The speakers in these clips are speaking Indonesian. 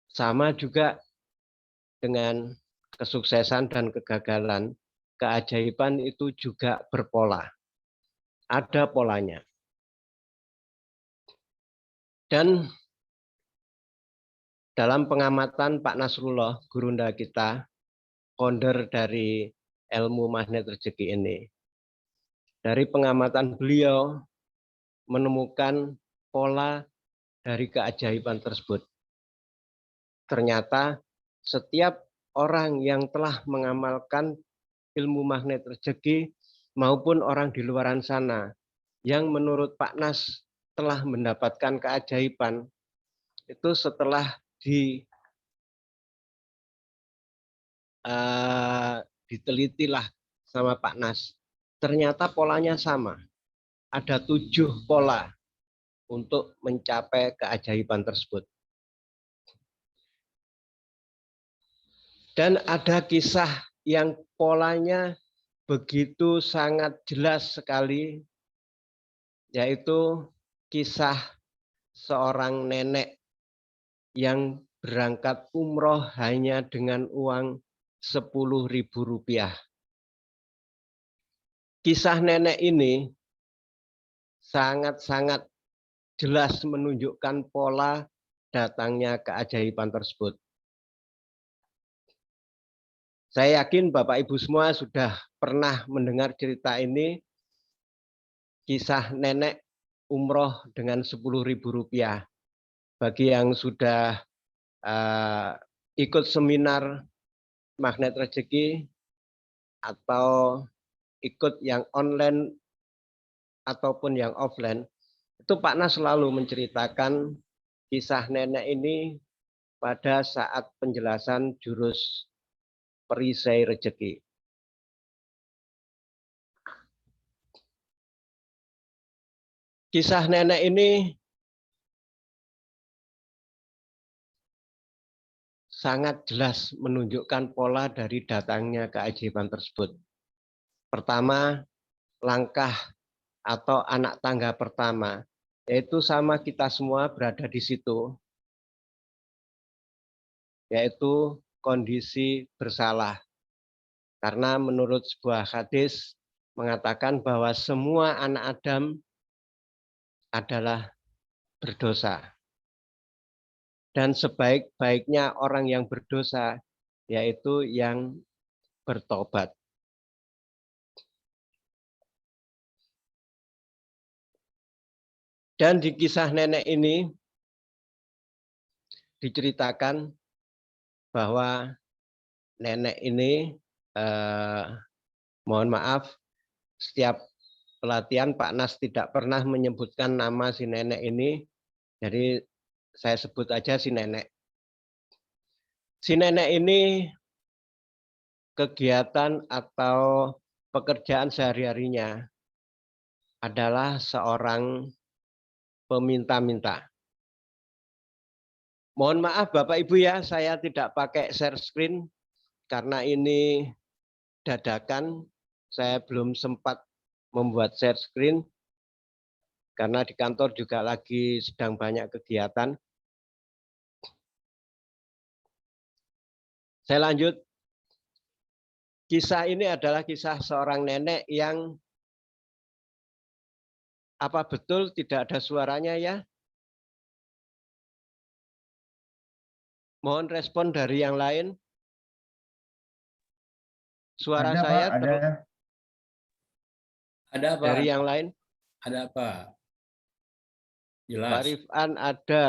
Sama juga dengan kesuksesan dan kegagalan, keajaiban itu juga berpola. Ada polanya. Dan dalam pengamatan Pak Nasrullah, gurunda kita, founder dari ilmu magnet rezeki ini, dari pengamatan beliau menemukan pola dari keajaiban tersebut. Ternyata setiap orang yang telah mengamalkan ilmu magnet rezeki maupun orang di luaran sana yang menurut Pak Nas telah mendapatkan keajaiban itu setelah ditelitilah sama Pak Nas. Ternyata polanya sama. Ada 7 pola untuk mencapai keajaiban tersebut. Dan ada kisah yang polanya begitu sangat jelas sekali, yaitu kisah seorang nenek yang berangkat umroh hanya dengan uang Rp10.000. Kisah nenek ini sangat-sangat jelas menunjukkan pola datangnya keajaiban tersebut. Saya yakin Bapak Ibu semua sudah pernah mendengar cerita ini, kisah nenek umroh dengan Rp10.000. Bagi yang sudah ikut seminar magnet rezeki atau ikut yang online ataupun yang offline, itu Pak Nas selalu menceritakan kisah nenek ini pada saat penjelasan jurus perisai rezeki. Kisah nenek ini sangat jelas menunjukkan pola dari datangnya keajaiban tersebut. Pertama, langkah atau anak tangga pertama, yaitu sama kita semua berada di situ, yaitu kondisi bersalah. Karena menurut sebuah hadis mengatakan bahwa semua anak Adam adalah berdosa. Dan sebaik-baiknya orang yang berdosa yaitu yang bertobat. Dan di kisah nenek ini diceritakan bahwa nenek ini, mohon maaf, setiap pelatihan Pak Nas tidak pernah menyebutkan nama si nenek ini, jadi saya sebut aja si nenek. Si nenek ini kegiatan atau pekerjaan sehari-harinya adalah seorang peminta-minta. Mohon maaf Bapak Ibu ya, saya tidak pakai share screen karena ini dadakan. Saya belum sempat membuat share screen karena di kantor juga lagi sedang banyak kegiatan. Saya lanjut. Kisah ini adalah kisah seorang nenek yang apa betul tidak ada suaranya ya? Mohon respon dari yang lain. Suara ada, saya Pak, ada. Ada Pak. Dari yang lain? Ada Pak. Jelas. Pak Rifan ada.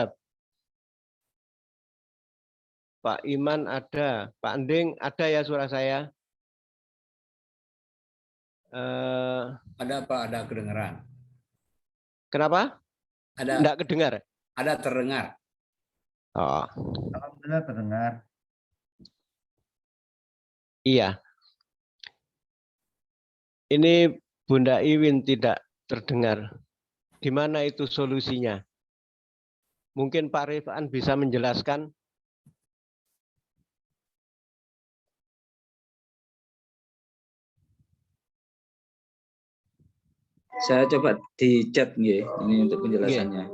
Pak Iman ada. Pak Ending ada ya suara saya? Ada Pak, ada kedengaran. Kenapa? Ada. Enggak kedengar? Ada terdengar. Oh. Alhamdulillah terdengar. Iya. Ini Bunda Iwin tidak terdengar. Gimana itu solusinya? Mungkin Pak Rifan bisa menjelaskan. Saya coba di chat nggih, ini untuk penjelasannya.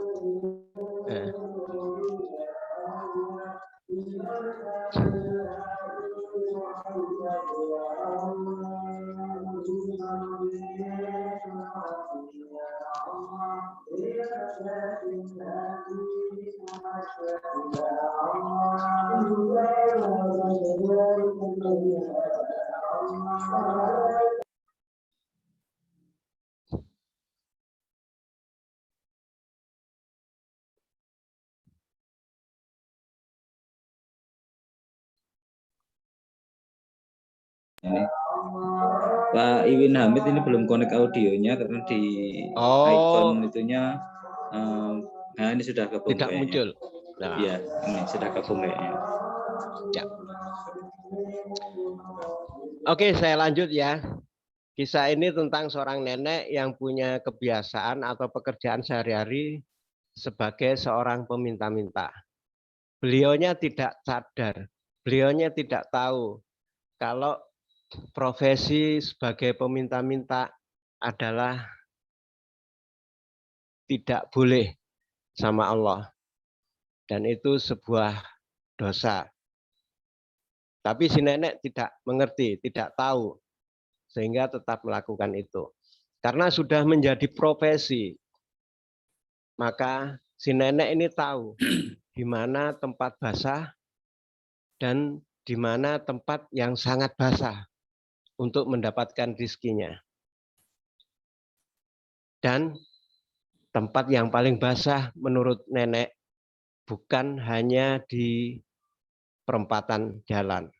Ini Pak Iwin Hamid ini belum connect audionya karena di Oh. icon itunya nah ini sudah gabung Tidak kayaknya. muncul. Nah, Iya, ini sudah gabung kayaknya. ya. Oke, saya lanjut ya. Kisah ini tentang seorang nenek yang punya kebiasaan atau pekerjaan sehari-hari sebagai seorang peminta-minta. Beliaunya tidak sadar, beliaunya tidak tahu kalau profesi sebagai peminta-minta adalah tidak boleh sama Allah. Dan itu sebuah dosa. Tapi si nenek tidak mengerti, tidak tahu. Sehingga tetap melakukan itu. Karena sudah menjadi profesi, maka si nenek ini tahu di mana tempat basah dan di mana tempat yang sangat basah untuk mendapatkan rizkinya. Dan tempat yang paling basah menurut nenek bukan hanya di perempatan jalan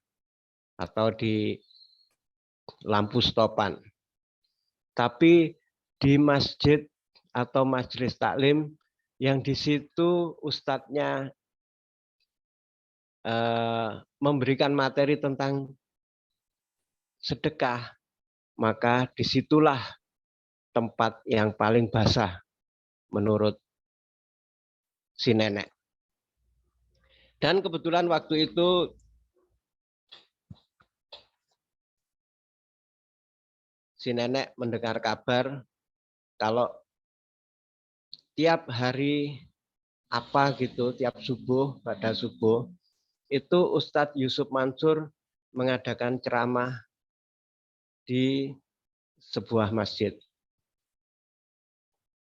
atau di lampu stopan, tapi di masjid atau majelis taklim yang di situ ustadznya memberikan materi tentang sedekah, maka disitulah tempat yang paling basah menurut si nenek. Dan kebetulan waktu itu si nenek mendengar kabar kalau tiap hari apa gitu, tiap subuh, pada subuh, itu Ustadz Yusuf Mansur mengadakan ceramah di sebuah masjid.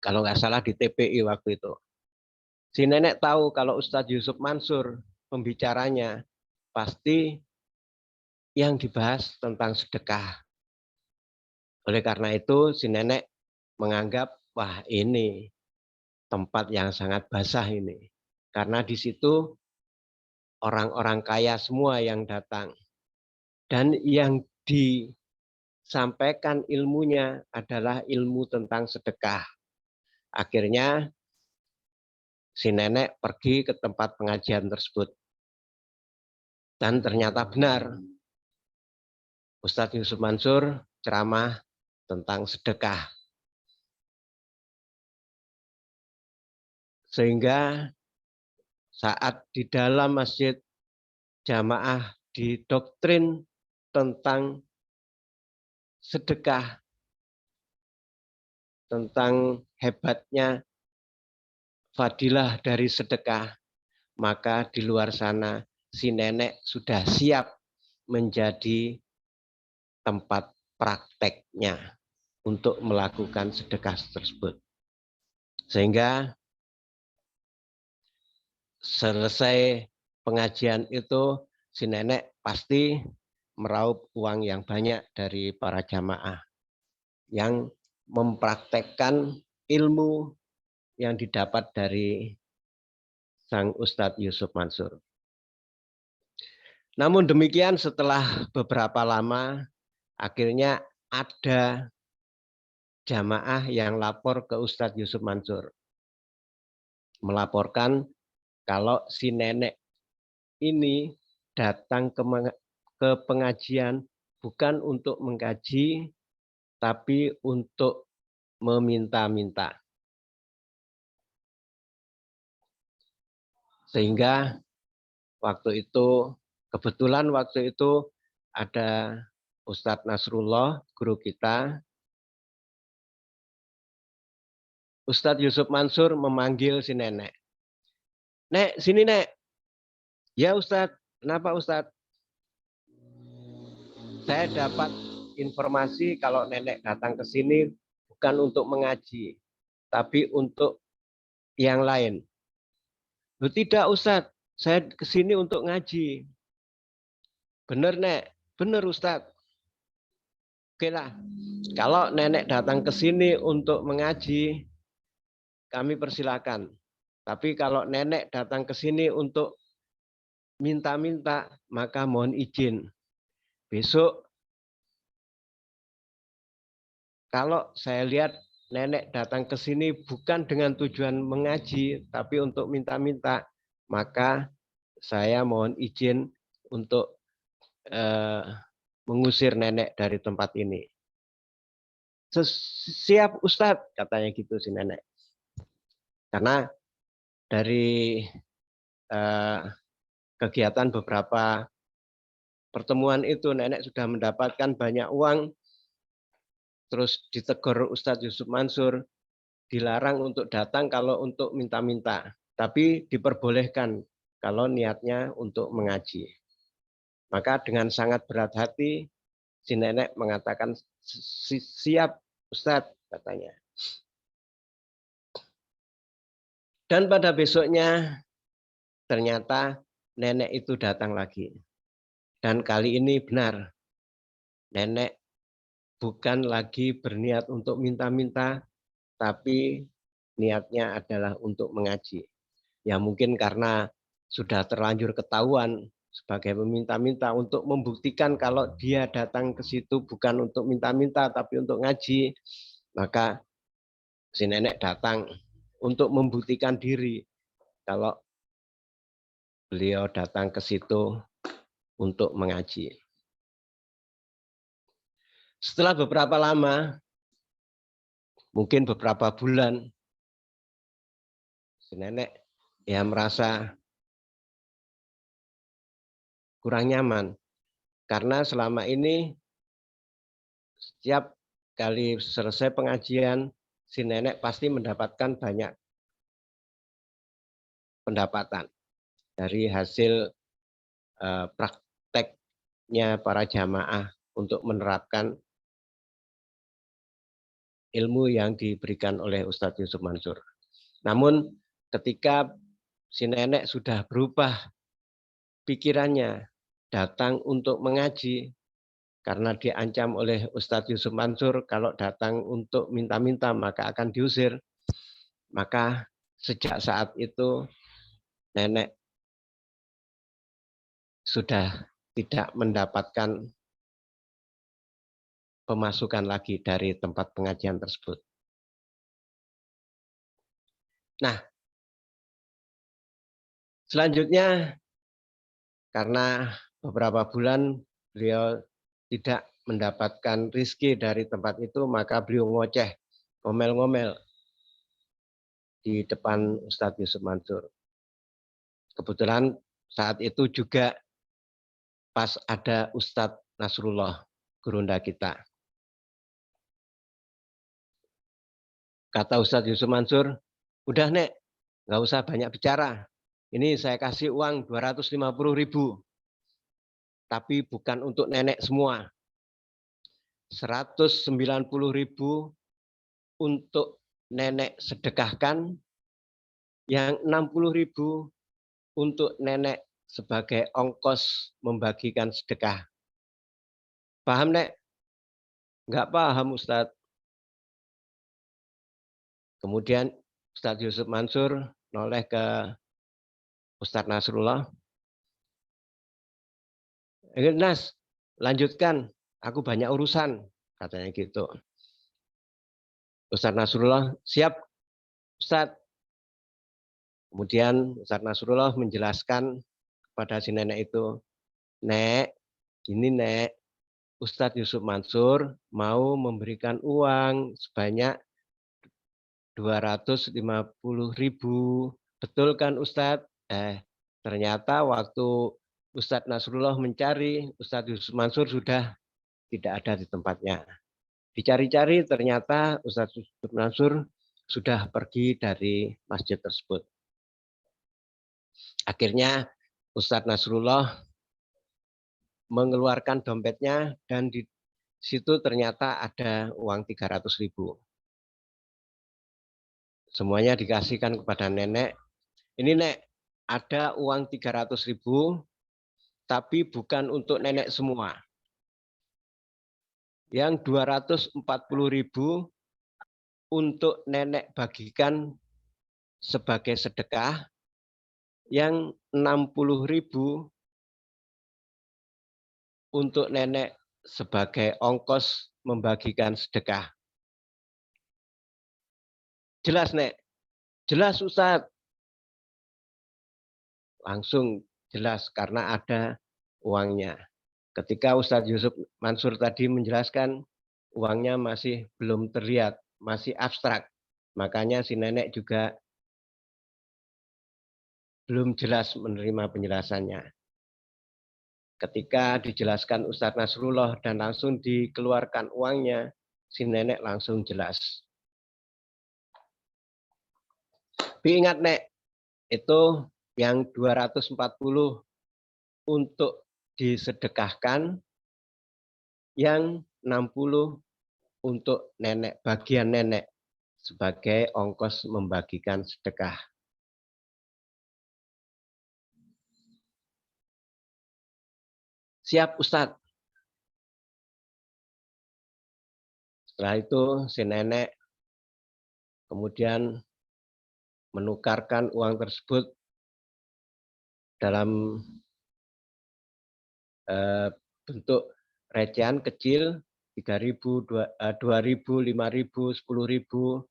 Kalau nggak salah di TPI waktu itu. Si nenek tahu kalau Ustadz Yusuf Mansur pembicaranya pasti yang dibahas tentang sedekah. Oleh karena itu si nenek menganggap, wah ini tempat yang sangat basah ini. Karena di situ orang-orang kaya semua yang datang. Dan yang disampaikan ilmunya adalah ilmu tentang sedekah. Akhirnya si nenek pergi ke tempat pengajian tersebut. Dan ternyata benar, Ustadz Yusuf Mansur ceramah tentang sedekah. Sehingga saat di dalam masjid jamaah didoktrin tentang sedekah, tentang hebatnya fadilah dari sedekah, maka di luar sana si nenek sudah siap menjadi tempat prakteknya untuk melakukan sedekah tersebut. Sehingga selesai pengajian itu si nenek pasti meraup uang yang banyak dari para jamaah yang mempraktekkan ilmu yang didapat dari sang Ustadz Yusuf Mansur. Namun demikian setelah beberapa lama akhirnya ada jamaah yang lapor ke Ustadz Yusuf Mansur. Melaporkan kalau si nenek ini datang ke pengajian bukan untuk mengkaji, tapi untuk meminta-minta. Sehingga waktu itu, kebetulan waktu itu ada Ustadz Nasrullah, guru kita. Ustadz Yusuf Mansur memanggil si nenek. Nek, sini nek. Ya Ustadz, kenapa Ustadz? Saya dapat informasi kalau nenek datang ke sini bukan untuk mengaji, tapi untuk yang lain. Loh, tidak Ustadz, saya kesini untuk ngaji. Bener Nek, bener Ustadz. Oke lah, kalau nenek datang ke sini untuk mengaji, kami persilakan. Tapi kalau nenek datang ke sini untuk minta-minta, maka mohon izin. Besok, kalau saya lihat nenek datang ke sini bukan dengan tujuan mengaji, tapi untuk minta-minta, maka saya mohon izin untuk mengusir nenek dari tempat ini. Siap Ustadz, katanya gitu si nenek. Karena dari kegiatan beberapa pertemuan itu nenek sudah mendapatkan banyak uang, terus ditegur Ustadz Yusuf Mansur, dilarang untuk datang kalau untuk minta-minta, tapi diperbolehkan kalau niatnya untuk mengaji. Maka dengan sangat berat hati, si nenek mengatakan, siap Ustadz, katanya. Dan pada besoknya, ternyata nenek itu datang lagi. Dan kali ini benar, nenek bukan lagi berniat untuk minta-minta, tapi niatnya adalah untuk mengaji. Ya mungkin karena sudah terlanjur ketahuan sebagai meminta-minta untuk membuktikan kalau dia datang ke situ bukan untuk minta-minta, tapi untuk ngaji, maka si nenek datang untuk membuktikan diri kalau beliau datang ke situ untuk mengaji. Setelah beberapa lama, mungkin beberapa bulan, si nenek ya merasa kurang nyaman. Karena selama ini setiap kali selesai pengajian, si nenek pasti mendapatkan banyak pendapatan dari hasil prakteknya para jamaah untuk menerapkan ilmu yang diberikan oleh Ustadz Yusuf Mansur. Namun ketika si nenek sudah berubah pikirannya, datang untuk mengaji, karena diancam oleh Ustadz Yusuf Mansur, kalau datang untuk minta-minta maka akan diusir. Maka sejak saat itu nenek sudah tidak mendapatkan pemasukan lagi dari tempat pengajian tersebut. Nah, selanjutnya karena beberapa bulan beliau tidak mendapatkan rezeki dari tempat itu, maka beliau ngoceh, ngomel-ngomel di depan Ustadz Yusuf Mansur. Kebetulan saat itu juga pas ada Ustadz Nasrullah, gurunda kita. Kata Ustadz Yusuf Mansur, udah Nek, nggak usah banyak bicara. Ini saya kasih uang 250.000. Tapi bukan untuk nenek semua. 190.000 untuk nenek sedekahkan, yang 60.000 untuk nenek sebagai ongkos membagikan sedekah. Paham Nek? Enggak paham Ustadz. Kemudian Ustadz Yusuf Mansur noleh ke Ustadz Nasrullah. Nas, lanjutkan. Aku banyak urusan. Katanya gitu. Ustadz Nasrullah, siap Ustadz. Kemudian Ustadz Nasrullah menjelaskan kepada si nenek itu, Nek, gini Nek, Ustadz Yusuf Mansur mau memberikan uang sebanyak 250.000. Betul kan Ustadz? Ternyata waktu Ustadz Nasrullah mencari, Ustadz Yusuf Mansur sudah tidak ada di tempatnya. Dicari-cari ternyata Ustadz Yusuf Mansur sudah pergi dari masjid tersebut. Akhirnya Ustadz Nasrullah mengeluarkan dompetnya dan di situ ternyata ada uang 300.000. Semuanya dikasihkan kepada nenek. Ini Nek, ada uang 300.000, tapi bukan untuk nenek semua. Yang 240.000 untuk nenek bagikan sebagai sedekah, yang 60.000 untuk nenek sebagai ongkos membagikan sedekah. Jelas, Nek? Jelas, Ustadz? Langsung jelas karena ada uangnya. Ketika Ustadz Yusuf Mansur tadi menjelaskan, uangnya masih belum terlihat, masih abstrak. Makanya si nenek juga belum jelas menerima penjelasannya. Ketika dijelaskan Ustadz Nasrullah dan langsung dikeluarkan uangnya, si nenek langsung jelas. Tapi ingat, Nek, itu yang 240 untuk disedekahkan, yang 60 untuk nenek, bagian nenek sebagai ongkos membagikan sedekah. Siap, Ustadz. Setelah itu si nenek kemudian menukarkan uang tersebut dalam bentuk recehan kecil, 3.000, 2.000, 5.000, 10.000,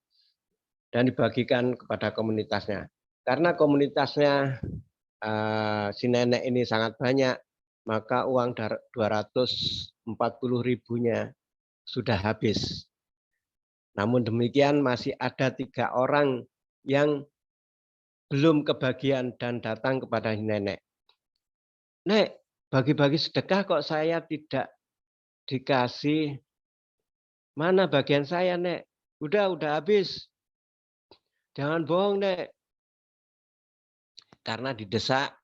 dan dibagikan kepada komunitasnya. Karena komunitasnya si nenek ini sangat banyak, maka uang 240.000-nya sudah habis. Namun demikian masih ada 3 orang yang belum kebagian dan datang kepada nenek. Nek, bagi-bagi sedekah kok saya tidak dikasih. Mana bagian saya, Nek? Udah habis. Jangan bohong, Nek. Karena didesak,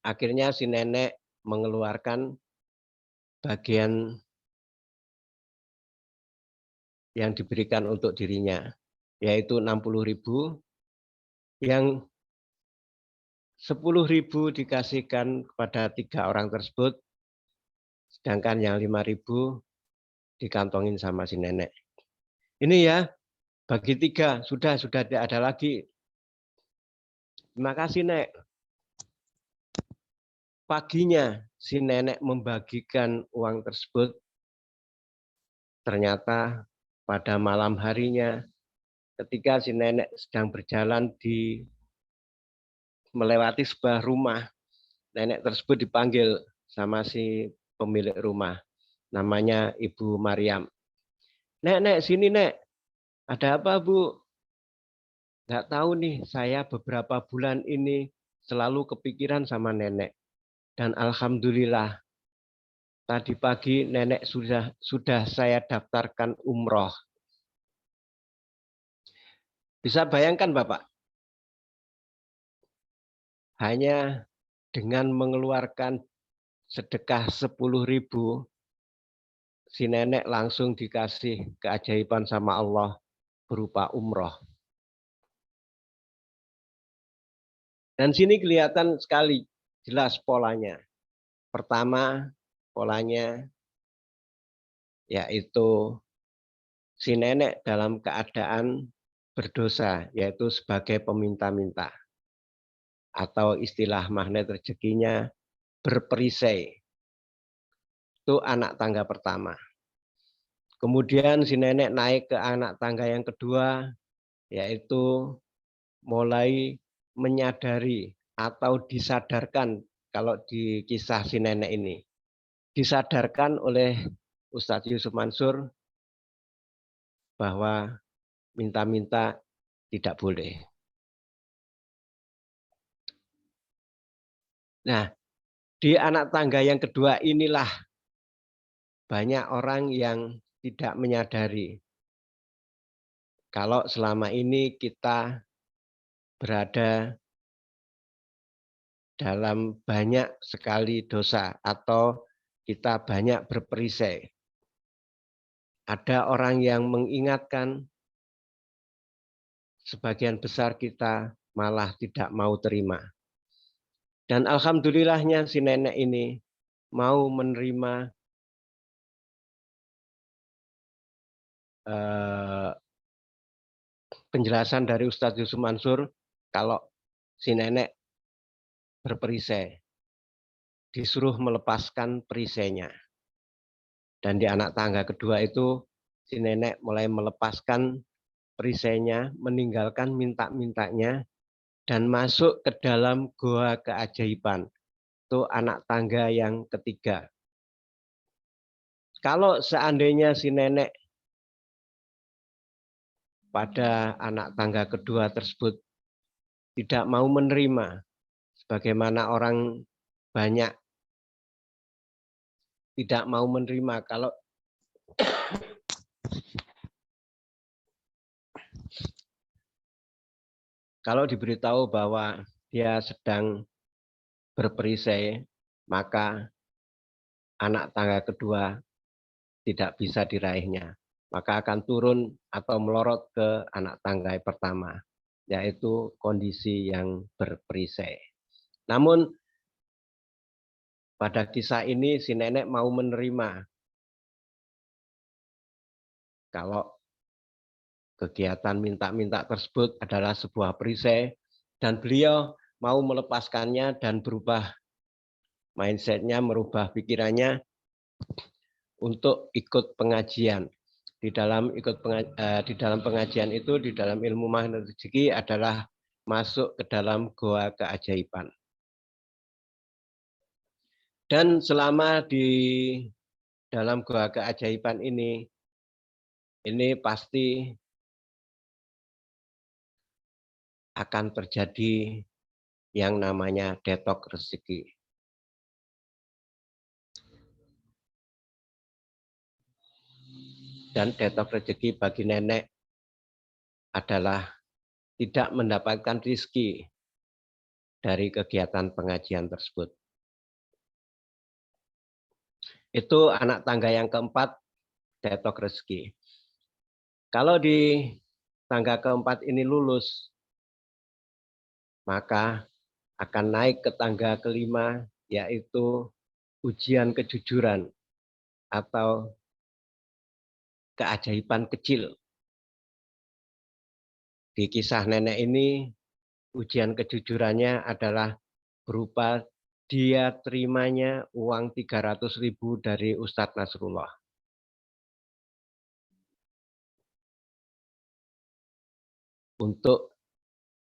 akhirnya si nenek mengeluarkan bagian yang diberikan untuk dirinya, yaitu 60.000, yang 10.000 dikasihkan kepada 3 orang tersebut, sedangkan yang 5.000 dikantongin sama si nenek. Ini ya, bagi 3, sudah tidak ada lagi. Terima kasih, Nek. Paginya si nenek membagikan uang tersebut, ternyata pada malam harinya ketika si nenek sedang berjalan melewati sebuah rumah, nenek tersebut dipanggil sama si pemilik rumah, namanya Ibu Maryam. Nek, sini, Nek. Ada apa, Bu? Nggak tahu nih, saya beberapa bulan ini selalu kepikiran sama nenek. Dan alhamdulillah, tadi pagi nenek sudah saya daftarkan umroh. Bisa bayangkan, Bapak? Hanya dengan mengeluarkan sedekah 10.000, si nenek langsung dikasih keajaiban sama Allah berupa umroh. Dan sini kelihatan sekali jelas polanya. Pertama, polanya yaitu si nenek dalam keadaan berdosa, yaitu sebagai peminta-minta. Atau istilah magnet rezekinya berperisai. Itu anak tangga pertama. Kemudian si nenek naik ke anak tangga yang kedua, yaitu mulai menyadari atau disadarkan, kalau di kisah si nenek ini, disadarkan oleh Ustadz Yusuf Mansur bahwa minta-minta tidak boleh. Nah, di anak tangga yang kedua inilah banyak orang yang tidak menyadari kalau selama ini kita berada dalam banyak sekali dosa atau kita banyak berperisai. Ada orang yang mengingatkan, sebagian besar kita malah tidak mau terima. Dan alhamdulillahnya si nenek ini mau menerima penjelasan dari Ustadz Yusuf Mansur kalau si nenek berperisai, disuruh melepaskan perisainya. Dan di anak tangga kedua itu si nenek mulai melepaskan perisainya, meninggalkan minta-mintanya, dan masuk ke dalam goa keajaiban. Itu anak tangga yang ketiga. Kalau seandainya si nenek pada anak tangga kedua tersebut tidak mau menerima, sebagaimana orang banyak tidak mau menerima kalau diberitahu bahwa dia sedang berperisai, maka anak tangga kedua tidak bisa diraihnya. Maka akan turun atau melorot ke anak tangga pertama, yaitu kondisi yang berperisai. Namun pada kisah ini si nenek mau menerima kalau kegiatan minta-minta tersebut adalah sebuah perisai dan beliau mau melepaskannya dan berubah mindset-nya, merubah pikirannya untuk ikut pengajian. Di dalam pengajian itu, di dalam ilmu magnet rezeki adalah masuk ke dalam goa keajaiban. Dan selama di dalam goa keajaiban ini pasti akan terjadi yang namanya detok rezeki. Dan detok rezeki bagi nenek adalah tidak mendapatkan rezeki dari kegiatan pengajian tersebut. Itu anak tangga yang keempat, detok rezeki. Kalau di tangga keempat ini lulus, maka akan naik ke tangga kelima, yaitu ujian kejujuran atau keajaiban kecil. Di kisah nenek ini, ujian kejujurannya adalah berupa dia terimanya uang 300.000 dari Ustadz Nasrullah. Untuk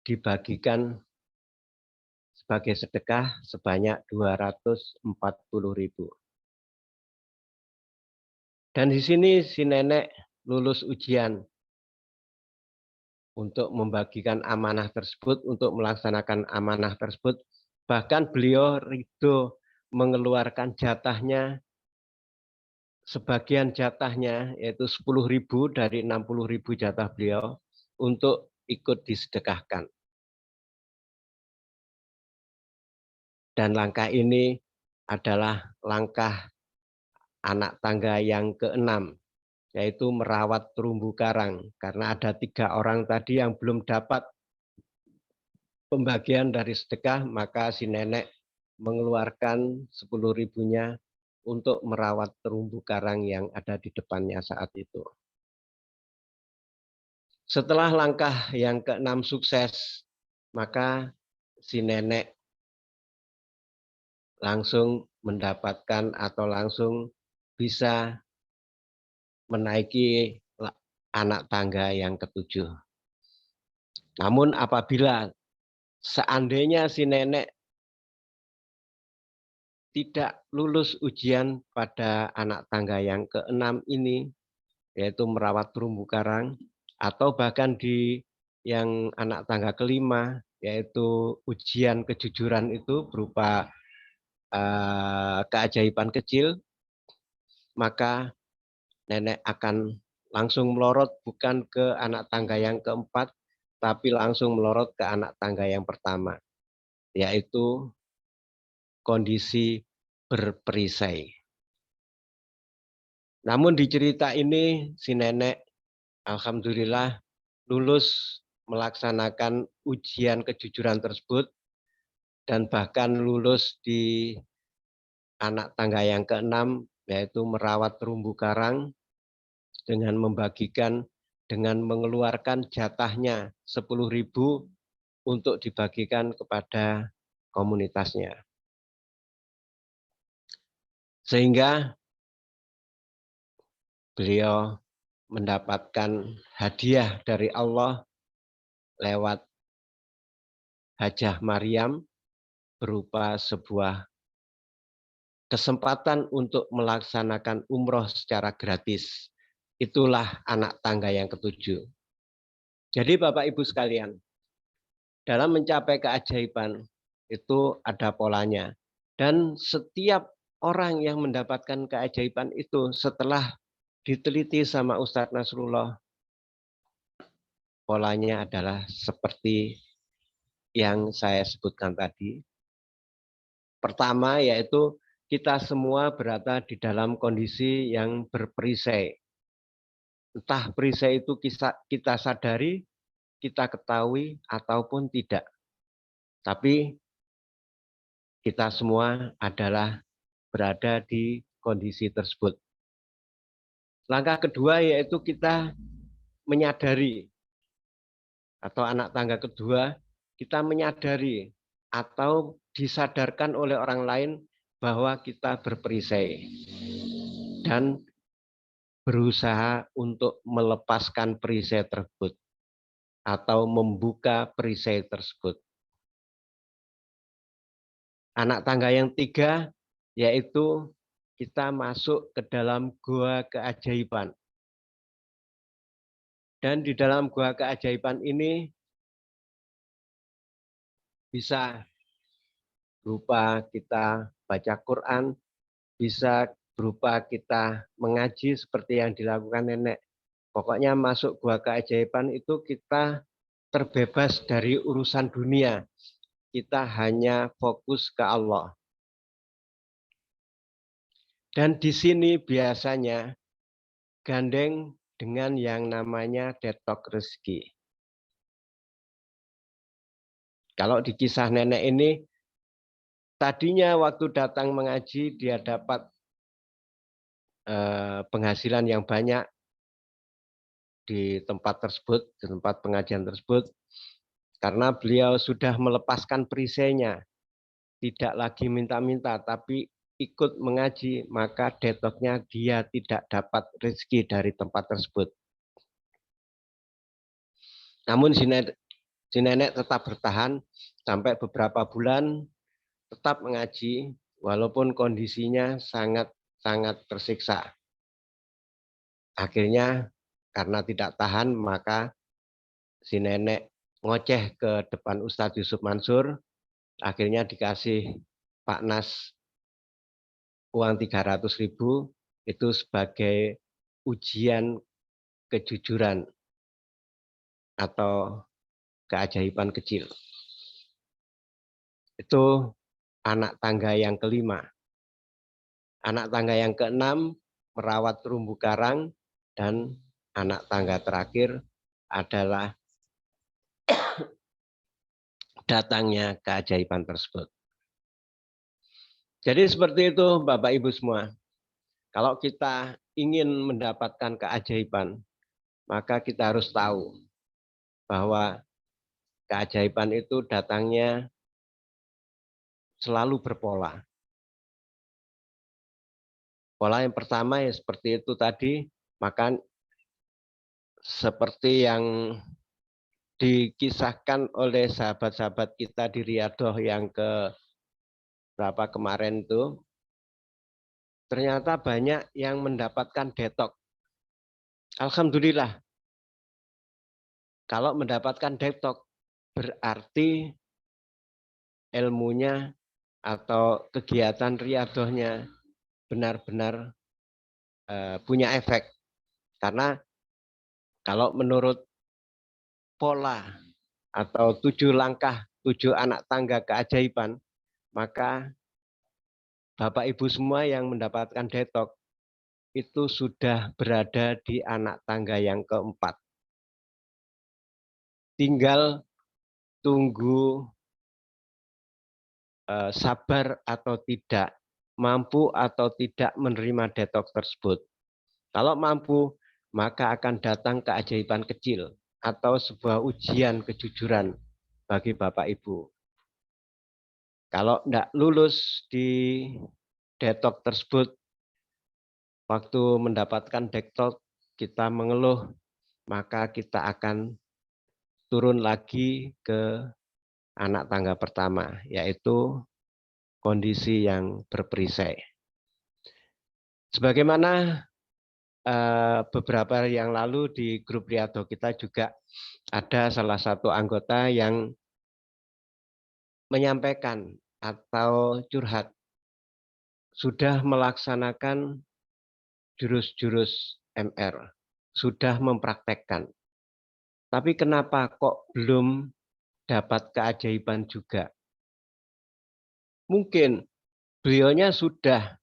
dibagikan sebagai sedekah sebanyak 240.000. Dan di sini si nenek lulus ujian untuk membagikan amanah tersebut, untuk melaksanakan amanah tersebut. Bahkan beliau ridho mengeluarkan jatahnya, sebagian jatahnya yaitu 10.000 dari 60.000 jatah beliau untuk ikut disedekahkan. Dan langkah ini adalah langkah anak tangga yang keenam, yaitu merawat terumbu karang. Karena ada 3 orang tadi yang belum dapat pembagian dari sedekah, maka si nenek mengeluarkan 10.000-nya untuk merawat terumbu karang yang ada di depannya saat itu. Setelah langkah yang keenam sukses, maka si nenek langsung mendapatkan atau langsung bisa menaiki anak tangga yang ketujuh. Namun apabila seandainya si nenek tidak lulus ujian pada anak tangga yang keenam ini, yaitu merawat terumbu karang, atau bahkan di yang anak tangga kelima, yaitu ujian kejujuran itu berupa keajaiban kecil, maka nenek akan langsung melorot bukan ke anak tangga yang keempat, tapi langsung melorot ke anak tangga yang pertama, yaitu kondisi berperisai. Namun di cerita ini si nenek alhamdulillah lulus melaksanakan ujian kejujuran tersebut dan bahkan lulus di anak tangga yang keenam, yaitu merawat terumbu karang dengan membagikan, dengan mengeluarkan jatahnya 10.000 untuk dibagikan kepada komunitasnya. Sehingga beliau mendapatkan hadiah dari Allah lewat Hajah Maryam berupa sebuah kesempatan untuk melaksanakan umroh secara gratis. Itulah anak tangga yang ketujuh. Jadi Bapak Ibu sekalian, dalam mencapai keajaiban itu ada polanya. Dan setiap orang yang mendapatkan keajaiban itu setelah diteliti sama Ustadz Nasrullah, polanya adalah seperti yang saya sebutkan tadi. Pertama yaitu kita semua berada di dalam kondisi yang berperisai. Entah perisai itu kita sadari, kita ketahui ataupun tidak. Tapi kita semua adalah berada di kondisi tersebut. Langkah kedua yaitu kita menyadari, atau anak tangga kedua, kita menyadari atau disadarkan oleh orang lain bahwa kita berperisai dan berusaha untuk melepaskan perisai tersebut atau membuka perisai tersebut. Anak tangga yang tiga yaitu kita masuk ke dalam gua keajaiban. Dan di dalam gua keajaiban ini bisa berupa kita baca Quran, bisa berupa kita mengaji seperti yang dilakukan nenek. Pokoknya masuk gua keajaiban itu kita terbebas dari urusan dunia. Kita hanya fokus ke Allah. Dan di sini biasanya gandeng dengan yang namanya detox rezeki. Kalau di kisah nenek ini, tadinya waktu datang mengaji dia dapat penghasilan yang banyak di tempat tersebut, di tempat pengajian tersebut, karena beliau sudah melepaskan perisainya, tidak lagi minta-minta, tapi ikut mengaji, maka detoxnya dia tidak dapat rezeki dari tempat tersebut. Namun si nenek tetap bertahan sampai beberapa bulan, tetap mengaji, walaupun kondisinya sangat tersiksa. Akhirnya karena tidak tahan, maka si nenek ngoceh ke depan Ustadz Yusuf Mansur, akhirnya dikasih Pak Nas uang 300.000 itu sebagai ujian kejujuran atau keajaiban kecil. Itu anak tangga yang kelima. Anak tangga yang keenam merawat terumbu karang, dan anak tangga terakhir adalah datangnya keajaiban tersebut. Jadi seperti itu Bapak Ibu semua. Kalau kita ingin mendapatkan keajaiban, maka kita harus tahu bahwa keajaiban itu datangnya selalu berpola. Pola yang pertama ya seperti itu tadi, maka seperti yang dikisahkan oleh sahabat-sahabat kita di Riyadhah yang berapa kemarin itu, ternyata banyak yang mendapatkan detox. Alhamdulillah. Kalau mendapatkan detox berarti ilmunya atau kegiatan riyadhahnya benar-benar punya efek. Karena kalau menurut pola atau 7 langkah, 7 anak tangga keajaiban, maka Bapak Ibu semua yang mendapatkan detox itu sudah berada di anak tangga yang keempat. tinggal tunggu sabar atau tidak, mampu atau tidak menerima detox tersebut. Kalau mampu, maka akan datang keajaiban kecil atau sebuah ujian kejujuran bagi Bapak Ibu. Kalau tidak lulus di detox tersebut, waktu mendapatkan detox kita mengeluh, maka kita akan turun lagi ke anak tangga pertama, yaitu kondisi yang berperisai. Sebagaimana beberapa hari yang lalu di grup Riyadhah kita juga ada salah satu anggota yang menyampaikan atau curhat sudah melaksanakan jurus-jurus MR, sudah mempraktekkan. Tapi kenapa kok belum dapat keajaiban juga? Mungkin beliaunya sudah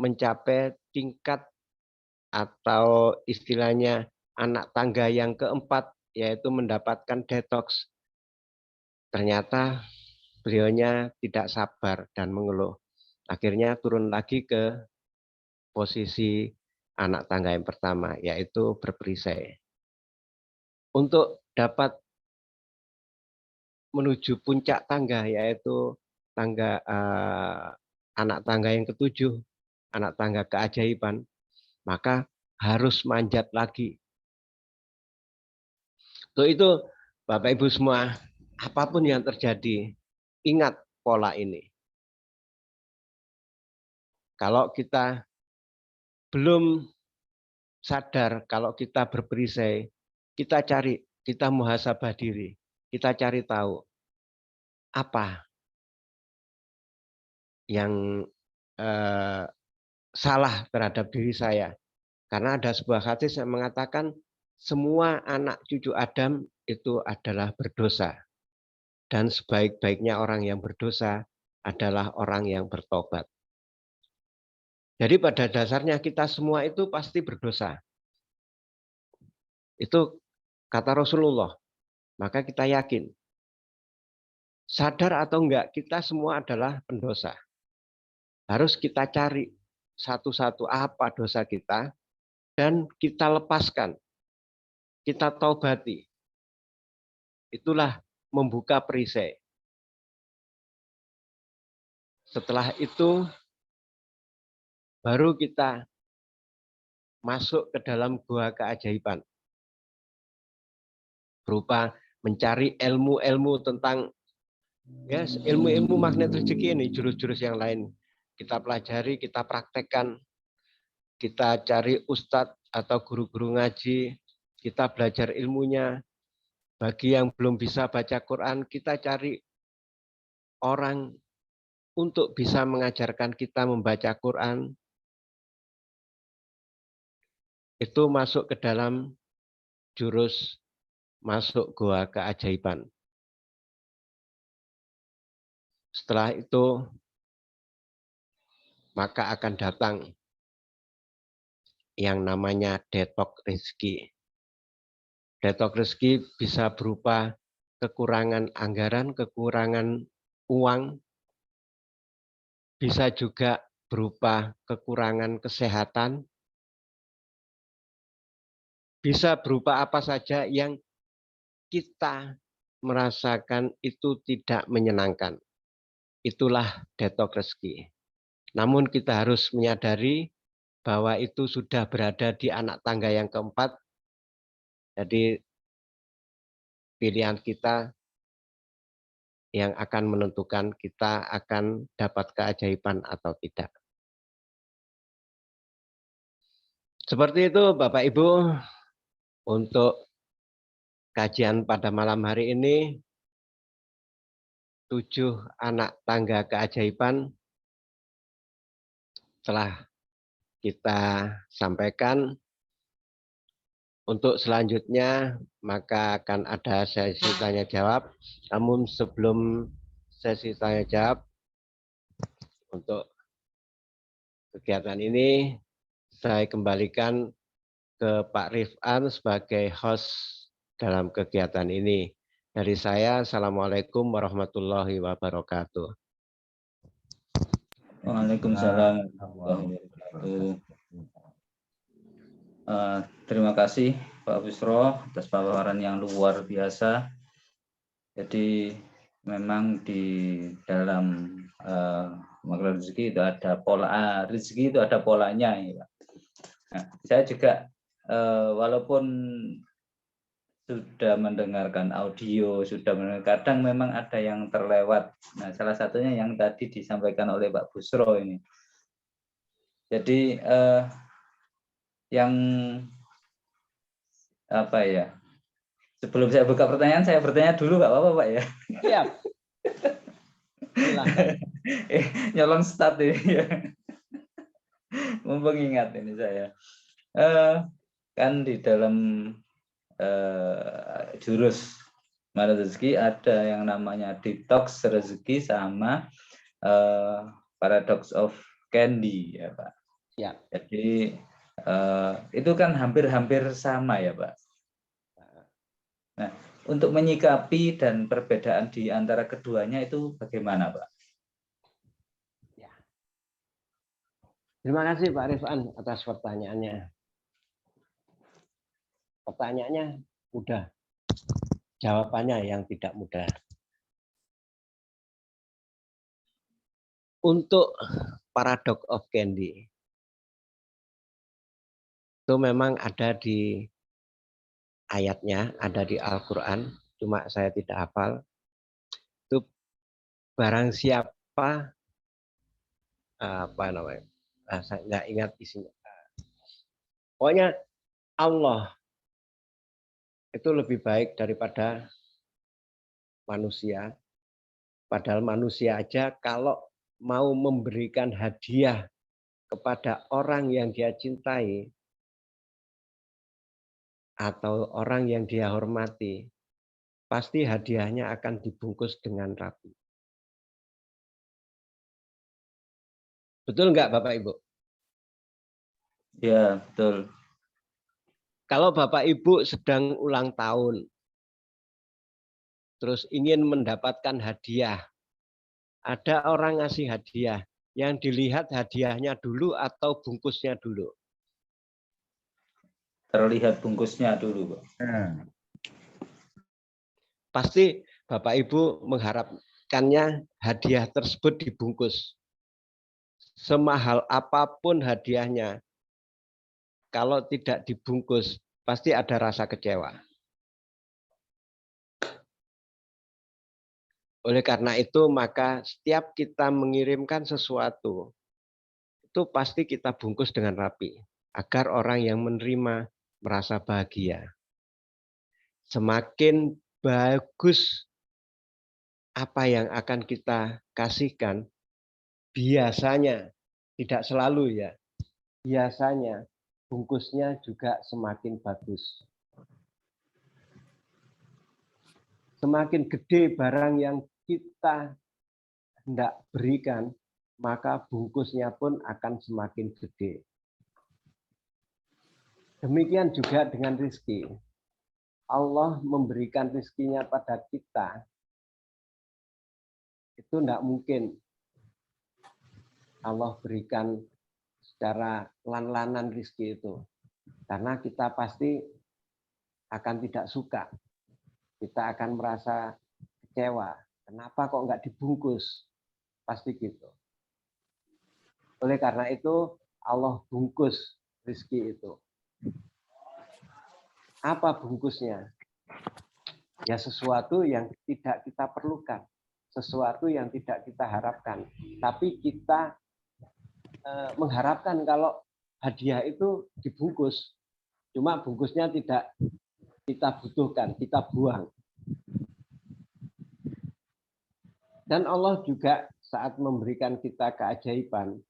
mencapai tingkat atau istilahnya anak tangga yang keempat, yaitu mendapatkan detox. Ternyata beliaunya tidak sabar dan mengeluh. Akhirnya turun lagi ke posisi anak tangga yang pertama, yaitu berperisai. Untuk dapat menuju puncak tangga, yaitu tangga anak tangga yang ketujuh, anak tangga keajaiban, maka harus manjat lagi. Untuk itu, Bapak Ibu semua, apapun yang terjadi, ingat pola ini. Kalau kita belum sadar, kalau kita berperisai, kita cari, kita muhasabah diri, kita cari tahu apa yang salah terhadap diri saya. Karena ada sebuah hadis yang mengatakan semua anak cucu Adam itu adalah berdosa. Dan sebaik-baiknya orang yang berdosa adalah orang yang bertobat. Jadi pada dasarnya kita semua itu pasti berdosa. Itu kata Rasulullah. Maka kita yakin. Sadar atau enggak, kita semua adalah pendosa. Harus kita cari satu-satu apa dosa kita dan kita lepaskan. Kita taubati. Itulah membuka perisai. Setelah itu baru kita masuk ke dalam gua keajaiban. Berupa mencari ilmu-ilmu tentang ya ilmu-ilmu magnet rezeki ini, jurus-jurus yang lain. Kita pelajari, kita praktekkan, kita cari ustadz atau guru-guru ngaji, kita belajar ilmunya. Bagi yang belum bisa baca Quran, kita cari orang untuk bisa mengajarkan kita membaca Quran. Itu masuk ke dalam jurus masuk gua keajaiban. Setelah itu, maka akan datang yang namanya detox rezeki. Detox rezeki bisa berupa kekurangan anggaran, kekurangan uang, bisa juga berupa kekurangan kesehatan, bisa berupa apa saja yang kita merasakan itu tidak menyenangkan. Itulah detox rezeki. Namun kita harus menyadari bahwa itu sudah berada di anak tangga yang keempat. Jadi pilihan kita yang akan menentukan kita akan dapat keajaiban atau tidak. Seperti itu Bapak Ibu, untuk kajian pada malam hari ini, 7 anak tangga keajaiban telah kita sampaikan. Untuk selanjutnya, maka akan ada sesi tanya jawab. Namun sebelum sesi tanya jawab, untuk kegiatan ini, saya kembalikan ke Pak Rifan sebagai host dalam kegiatan ini. Dari saya, Assalamualaikum warahmatullahi wabarakatuh. Waalaikumsalam warahmatullahi wabarakatuh. Terima kasih Pak Busro atas paparan yang luar biasa. Jadi memang di dalam makna rezeki itu ada pola rezeki, itu ada polanya ya, Pak. Nah, saya juga walaupun sudah mendengarkan audio, kadang memang ada yang terlewat. Nah, salah satunya yang tadi disampaikan oleh Pak Busro ini. Jadi yang apa ya? Sebelum saya buka pertanyaan, saya bertanya dulu, nggak apa-apa, Pak ya? Siap. Silakan. Nyolong start ini ya. Mumpung ingat ini saya. Kan di dalam jurus mana rezeki ada yang namanya detox rezeki sama paradox of candy ya Pak. Siap. Jadi itu kan hampir-hampir sama ya Pak. Nah, untuk menyikapi dan perbedaan di antara keduanya itu bagaimana Pak? Ya. Terima kasih Pak Rifan atas pertanyaannya. Pertanyaannya mudah, jawabannya yang tidak mudah. Untuk paradox of candy, itu memang ada di ayatnya, ada di Al-Quran, cuma saya tidak hafal. Itu barang siapa, apa namanya, saya nggak ingat isinya. Pokoknya Allah itu lebih baik daripada manusia. Padahal manusia aja kalau mau memberikan hadiah kepada orang yang dia cintai atau orang yang dia hormati, pasti hadiahnya akan dibungkus dengan rapi. Betul nggak Bapak Ibu? Ya, betul. Kalau Bapak Ibu sedang ulang tahun, terus ingin mendapatkan hadiah, ada orang ngasih hadiah, yang dilihat hadiahnya dulu atau bungkusnya dulu? Terlihat bungkusnya dulu, Pak. Pasti Bapak Ibu mengharapkannya hadiah tersebut dibungkus. Semahal apapun hadiahnya, kalau tidak dibungkus, pasti ada rasa kecewa. Oleh karena itu, maka setiap kita mengirimkan sesuatu, itu pasti kita bungkus dengan rapi, agar orang yang menerima merasa bahagia. Semakin bagus apa yang akan kita kasihkan, biasanya, tidak selalu ya, biasanya bungkusnya juga semakin bagus. Semakin gede barang yang kita hendak berikan, maka bungkusnya pun akan semakin gede. Demikian juga dengan rezeki. Allah memberikan rezekinya pada kita, itu tidak mungkin Allah berikan secara lan-lanan rezeki itu. Karena kita pasti akan tidak suka. Kita akan merasa kecewa. Kenapa kok nggak dibungkus? Pasti gitu. Oleh karena itu, Allah bungkus rezeki itu. Apa bungkusnya? Ya sesuatu yang tidak kita perlukan. Sesuatu yang tidak kita harapkan. Tapi kita mengharapkan kalau hadiah itu dibungkus. Cuma bungkusnya tidak kita butuhkan, kita buang. Dan Allah juga saat memberikan kita keajaiban,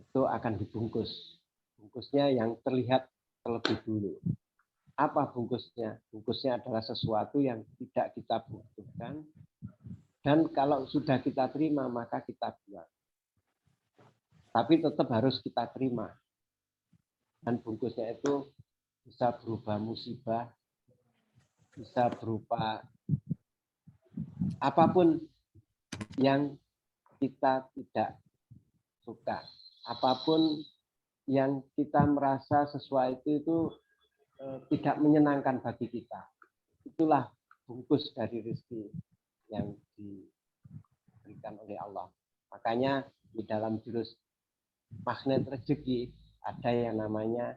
itu akan dibungkus. Bungkusnya yang terlihat terlebih dulu. Apa bungkusnya? Bungkusnya adalah sesuatu yang tidak kita butuhkan. Dan kalau sudah kita terima, maka kita buang. Tapi tetap harus kita terima. Dan bungkusnya itu bisa berubah musibah, bisa berupa apapun yang kita tidak suka, apapun yang kita merasa sesuatu itu tidak menyenangkan bagi kita. Itulah bungkus dari rezeki yang diberikan oleh Allah. Makanya di dalam jurus magnet rezeki ada yang namanya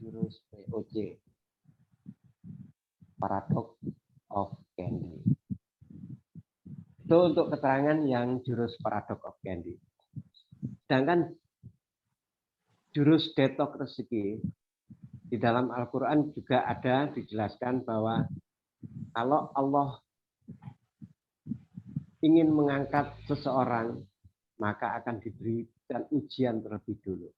jurus POC, Paradox of Candy. Itu untuk keterangan yang jurus Paradox of Candy. Sedangkan jurus detox rezeki di dalam Al-Quran juga ada dijelaskan bahwa kalau Allah ingin mengangkat seseorang, maka akan diberikan ujian terlebih dulu.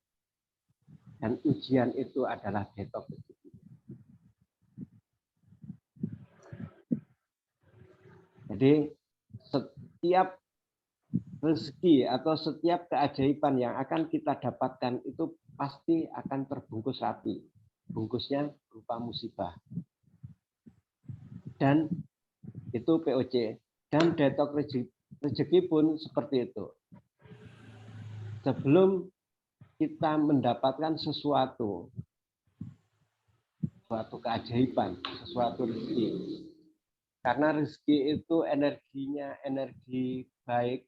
Dan ujian itu adalah detox rezeki. Jadi setiap rezeki atau setiap keajaiban yang akan kita dapatkan itu pasti akan terbungkus rapi. Bungkusnya berupa musibah. Dan itu POC. Dan detox rezeki pun seperti itu. Sebelum kita mendapatkan sesuatu keajaiban, sesuatu rezeki. Karena rezeki itu energinya energi baik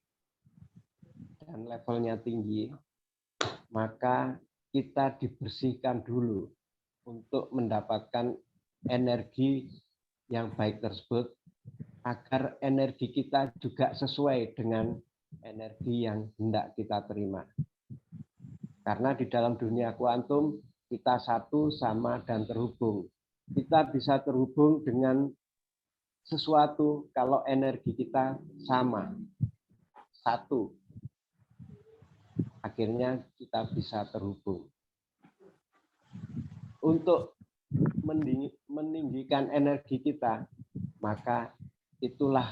dan levelnya tinggi, maka kita dibersihkan dulu untuk mendapatkan energi yang baik tersebut, agar energi kita juga sesuai dengan energi yang hendak kita terima. Karena di dalam dunia kuantum, kita satu, sama, dan terhubung. Kita bisa terhubung dengan sesuatu kalau energi kita sama, satu. Akhirnya kita bisa terhubung. Untuk meninggikan energi kita, maka itulah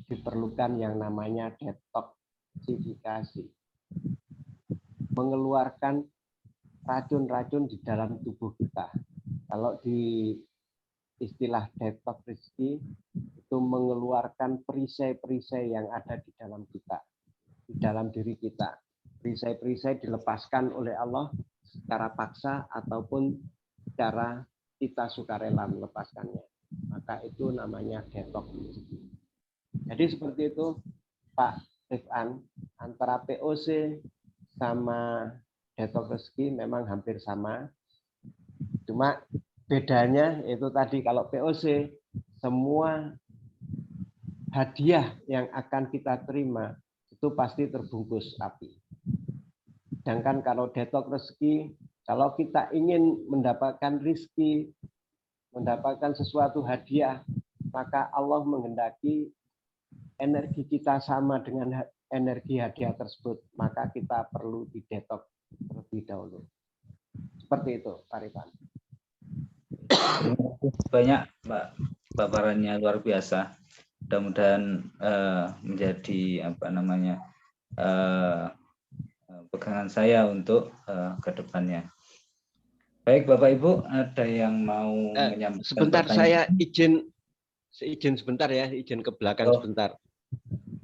diperlukan yang namanya detoksifikasi. Mengeluarkan racun-racun di dalam tubuh kita. Kalau di istilah detox rezeki itu mengeluarkan perisai-perisai yang ada di dalam kita, di dalam diri kita. Perisai-perisai dilepaskan oleh Allah secara paksa ataupun secara kita sukarela melepaskannya. Maka itu namanya detox rezeki. Jadi seperti itu Pak Rifan, antara POC sama detox rezeki memang hampir sama. Cuma bedanya itu tadi, kalau POC semua hadiah yang akan kita terima itu pasti terbungkus rapi. Sedangkan kalau detox rezeki, kalau kita ingin mendapatkan rezeki, mendapatkan sesuatu hadiah, maka Allah menghendaki energi kita sama dengan energi hadiah tersebut, maka kita perlu didetox terlebih dahulu. Seperti itu, Pak Rifan. Banyak Pak, paparannya luar biasa. Mudah-mudahan menjadi pegangan saya untuk ke depannya. Baik Bapak Ibu, ada yang mau menyampaikan sebentar pertanyaan? Saya izin sebentar ya, izin ke belakang sebentar.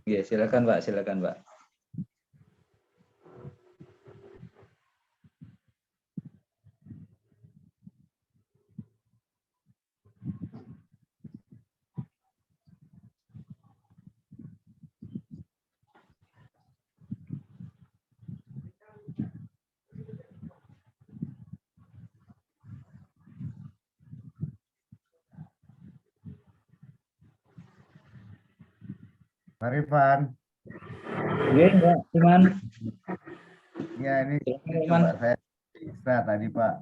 Iya, silakan Pak, silakan Pak. Pak Rifan. Iya, Pak, cuman. Ya, ini coba saya bisa tadi Pak.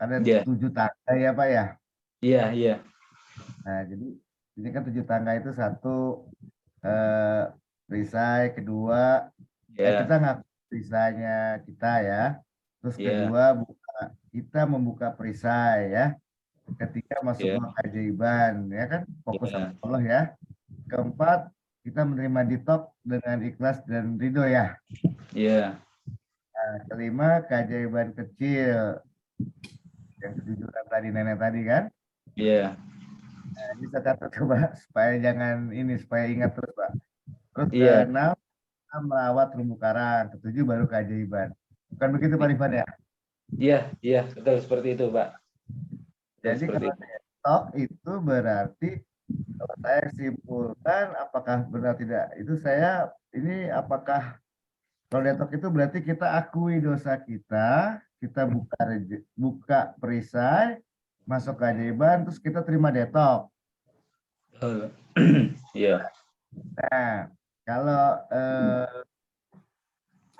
Ada 7 tangga ya Pak ya? Iya, iya. Nah, jadi ini kan 7 tangga itu satu perisai, kedua kita ngaku perisainya kita ya. Terus kedua kita membuka perisai ya. Ketiga masuk ke keajaiban ya kan, fokus sama Allah ya. Keempat, kita menerima detox dengan ikhlas dan ridho ya. Iya. Nah, kelima, keajaiban kecil yang kejujuran tadi nenek tadi kan. Iya. Bisa catat coba supaya jangan ini, supaya ingat terus Pak. Terus Iya, ke-6 merawat terumbu karang, ke-7 baru keajaiban. Bukan begitu Pak Rifan ya? iya, betul seperti itu, Pak. Betul Jadi seperti kalau itu. detok itu berarti kalau saya simpulkan apakah benar tidak itu saya ini apakah kalau detok itu berarti kita akui dosa kita, kita buka perisai, masuk keajaiban, terus kita terima detok. Betul. Iya, Nah, kalau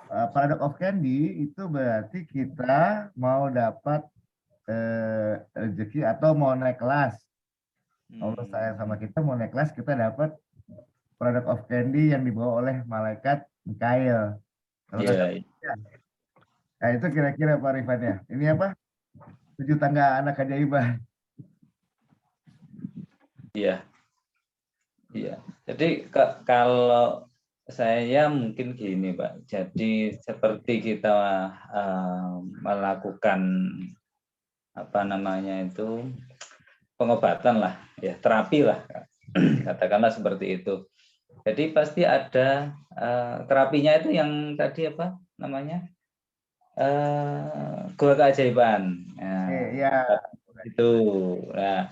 Paradox of Candy itu berarti kita mau dapat rezeki atau mau naik kelas. Allah sayang sama kita, mau naik kelas, kita dapat Product of Candy yang dibawa oleh malaikat Mikael. Kalau nggak salah, iya, ya. Nah itu kira-kira Pak Rifan ya. Ini apa? 7 tangga anak ajaiban. iya. Jadi kalau saya mungkin gini, Pak. Jadi seperti kita melakukan apa namanya itu pengobatan lah, ya terapi lah, katakanlah seperti itu. Jadi pasti ada terapinya itu yang tadi apa namanya gua keajaiban. Ya. Itu. Nah,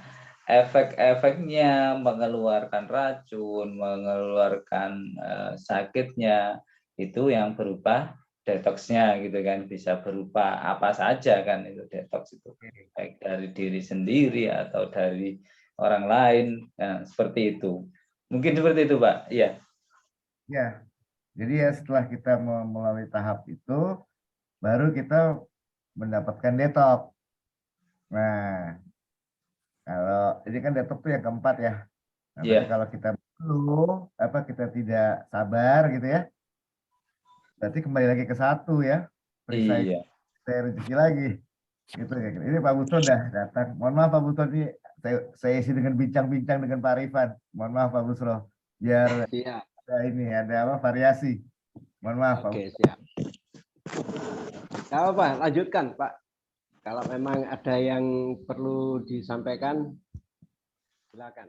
efek-efeknya mengeluarkan racun, mengeluarkan sakitnya itu yang berupa detoksnya gitu kan, bisa berupa apa saja kan itu detoks itu, baik dari diri sendiri atau dari orang lain, nah, seperti itu. Mungkin seperti itu, Pak. Iya. Ya. Jadi ya setelah kita melalui tahap itu, baru kita mendapatkan detok. Nah, kalau ini kan detok tuh yang keempat ya. Nah, berarti Iya. kalau kita kita tidak sabar gitu ya, berarti kembali lagi ke satu ya, perisai Iya. rezeki lagi. Gitu ya. Ini Pak Buton dah datang. Mohon maaf Pak Buton ini saya isi dengan bincang-bincang dengan Pak Rifan. Mohon maaf Pak Busro. Biar Siap. ada ini ada apa variasi. Mohon maaf Pak. Oke, siap. Kalau Pak, lanjutkan Pak. Kalau memang ada yang perlu disampaikan, silakan.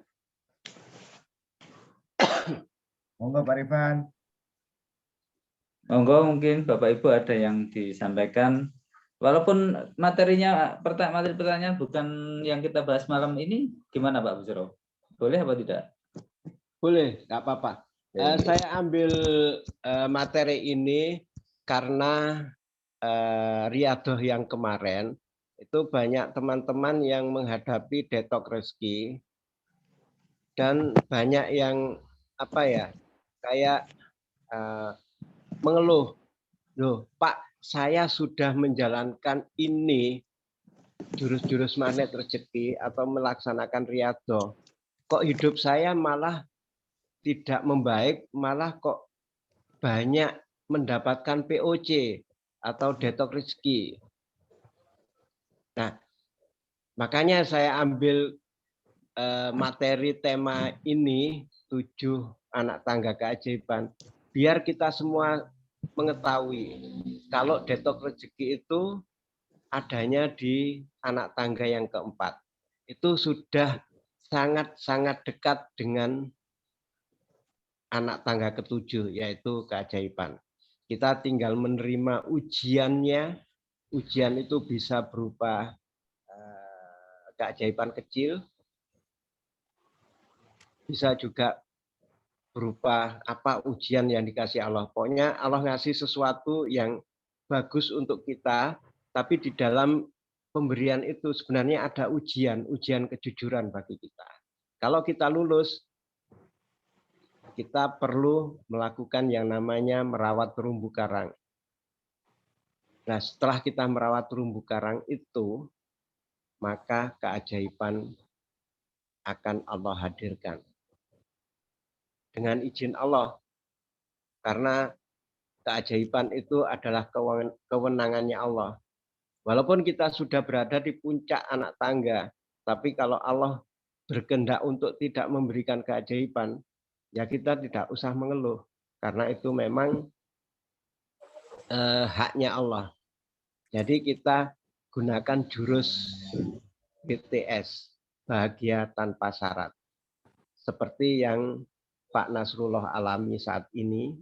Monggo Pak Rifan. Monggo, mungkin Bapak Ibu ada yang disampaikan. Walaupun materinya materi pertanyaan bukan yang kita bahas malam ini, gimana Pak Busro? Boleh apa tidak? Boleh, nggak apa-apa. Saya ambil materi ini karena Riyadhah yang kemarin itu banyak teman-teman yang menghadapi detok rezeki dan banyak yang apa ya kayak mengeluh, loh Pak, saya sudah menjalankan ini jurus-jurus magnet rezeki atau melaksanakan Riyadhah, kok hidup saya malah tidak membaik, malah kok banyak mendapatkan POC atau detok rezeki. Nah, makanya saya ambil materi tema ini 7 anak tangga keajaiban, biar kita semua mengetahui kalau detok rezeki itu adanya di anak tangga yang keempat. Itu sudah sangat-sangat dekat dengan anak tangga ketujuh, yaitu keajaiban. Kita tinggal menerima ujiannya. Ujian itu bisa berupa keajaiban kecil, bisa juga berupa apa ujian yang dikasih Allah. Pokoknya Allah ngasih sesuatu yang bagus untuk kita, tapi di dalam pemberian itu sebenarnya ada ujian kejujuran bagi kita. Kalau kita lulus, kita perlu melakukan yang namanya merawat terumbu karang. Nah, setelah kita merawat terumbu karang itu, maka keajaiban akan Allah hadirkan. Dengan izin Allah. Karena keajaiban itu adalah kewenangannya Allah. Walaupun kita sudah berada di puncak anak tangga, tapi kalau Allah berkehendak untuk tidak memberikan keajaiban, ya kita tidak usah mengeluh. Karena itu memang haknya Allah. Jadi kita gunakan jurus BTS. bahagia tanpa syarat. Seperti yang Pak Nasrullah alami saat ini,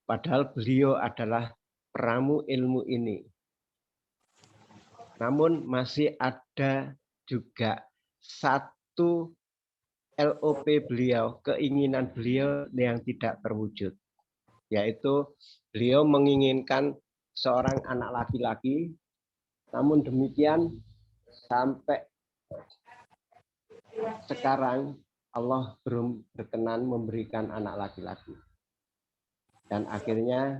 padahal beliau adalah peramu ilmu ini. Namun masih ada juga satu LOP beliau, keinginan beliau yang tidak terwujud. Yaitu beliau menginginkan seorang anak laki-laki, namun demikian sampai sekarang Allah belum berkenan memberikan anak laki-laki. Dan akhirnya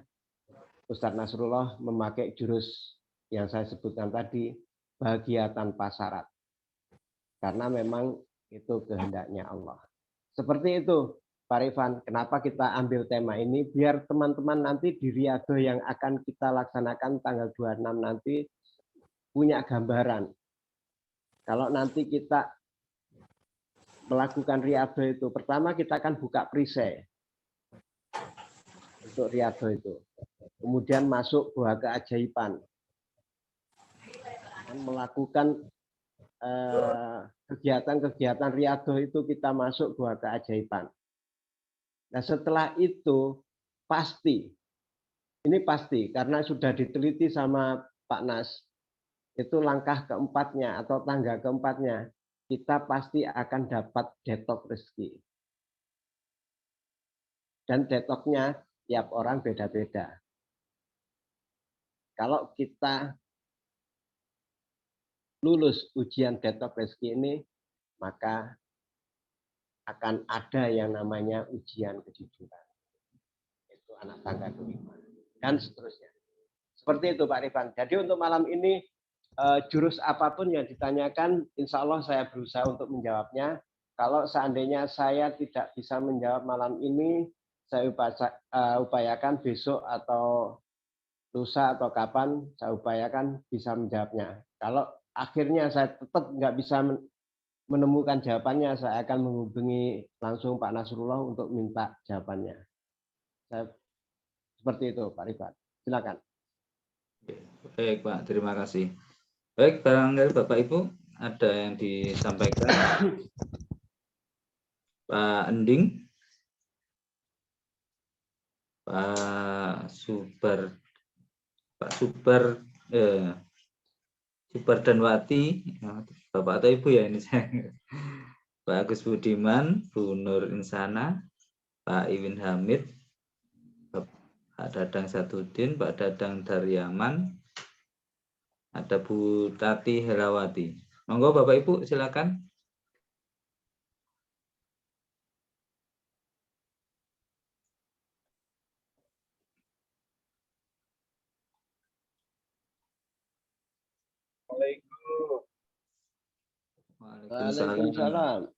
Ustadz Nasrullah memakai jurus yang saya sebutkan tadi, bahagia tanpa syarat. Karena memang itu kehendaknya Allah. Seperti itu, Pak Rifan, kenapa kita ambil tema ini? Biar teman-teman nanti di Riyadhah yang akan kita laksanakan tanggal 26 nanti punya gambaran. Kalau nanti kita melakukan Riyadhah itu, pertama kita akan buka perisai untuk Riyadhah itu. Kemudian masuk Gua Keajaiban. Dan melakukan kegiatan-kegiatan Riyadhah itu kita masuk Gua Keajaiban. Nah setelah itu pasti, ini pasti karena sudah diteliti sama Pak Nas, itu langkah keempatnya atau tangga keempatnya, kita pasti akan dapat detok rezeki. Dan detoknya tiap orang beda-beda. Kalau kita lulus ujian detok rezeki ini, maka akan ada yang namanya ujian kejujuran. Itu anak tangga kelima. Dan seterusnya. Seperti itu Pak Rifan. Jadi untuk malam ini, jurus apapun yang ditanyakan, insya Allah saya berusaha untuk menjawabnya. Kalau seandainya saya tidak bisa menjawab malam ini, saya upayakan besok atau lusa atau kapan, saya upayakan bisa menjawabnya. Kalau akhirnya saya tetap nggak bisa menemukan jawabannya, saya akan menghubungi langsung Pak Nasrullah untuk minta jawabannya. Seperti itu Pak Rifat. Silakan. Baik Pak, terima kasih. Baik, barangkali Bapak Ibu ada yang disampaikan. Pak Ending, Pak Subardanwati, Bapak atau Ibu ya ini saya. Pak Agus Budiman, Bu Nur Insana, Pak Iwin Hamid, Pak Dadang Sadudin, Pak Dadang Daryaman, ada Bu Tati Helawati. Monggo Bapak Ibu silakan. Waalaikumsalam.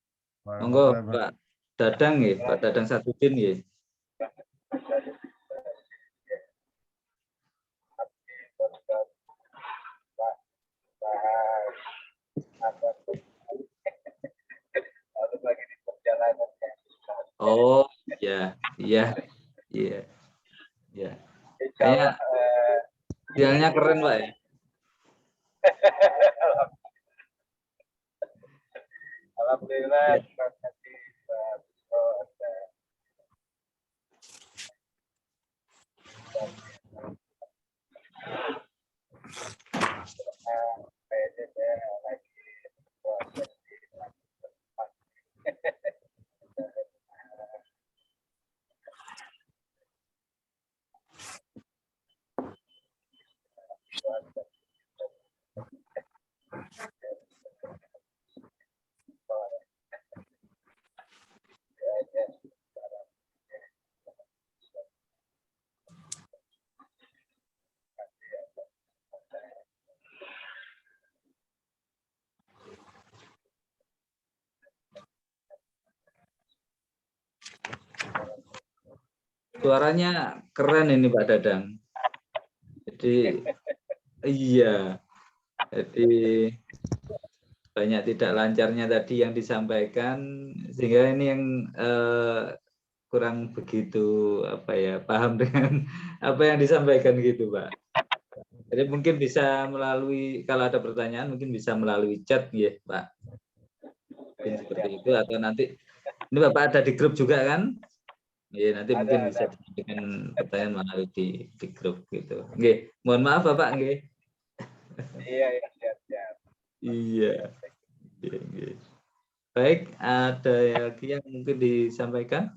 Monggo Pak Dadang ya, Pak Dadang Sadudin ya. Oh ya, iya, iya, iya. Kayak sinyalnya keren Pak ya. Alhamdulillah. Suaranya keren ini Pak Dadang. Jadi iya. Jadi banyak tidak lancarnya tadi yang disampaikan sehingga ini yang kurang begitu paham dengan apa yang disampaikan gitu Pak. Jadi mungkin bisa melalui, kalau ada pertanyaan mungkin bisa melalui chat ya Pak. mungkin seperti itu, atau nanti ini Bapak ada di grup juga kan? Iya, nanti mungkin bisa disampaikan pertanyaan melalui di grup gitu. Nggih, mohon maaf Bapak nggih. Iya, siap. Iya. Nggih. Baik, ada lagi yang mungkin disampaikan?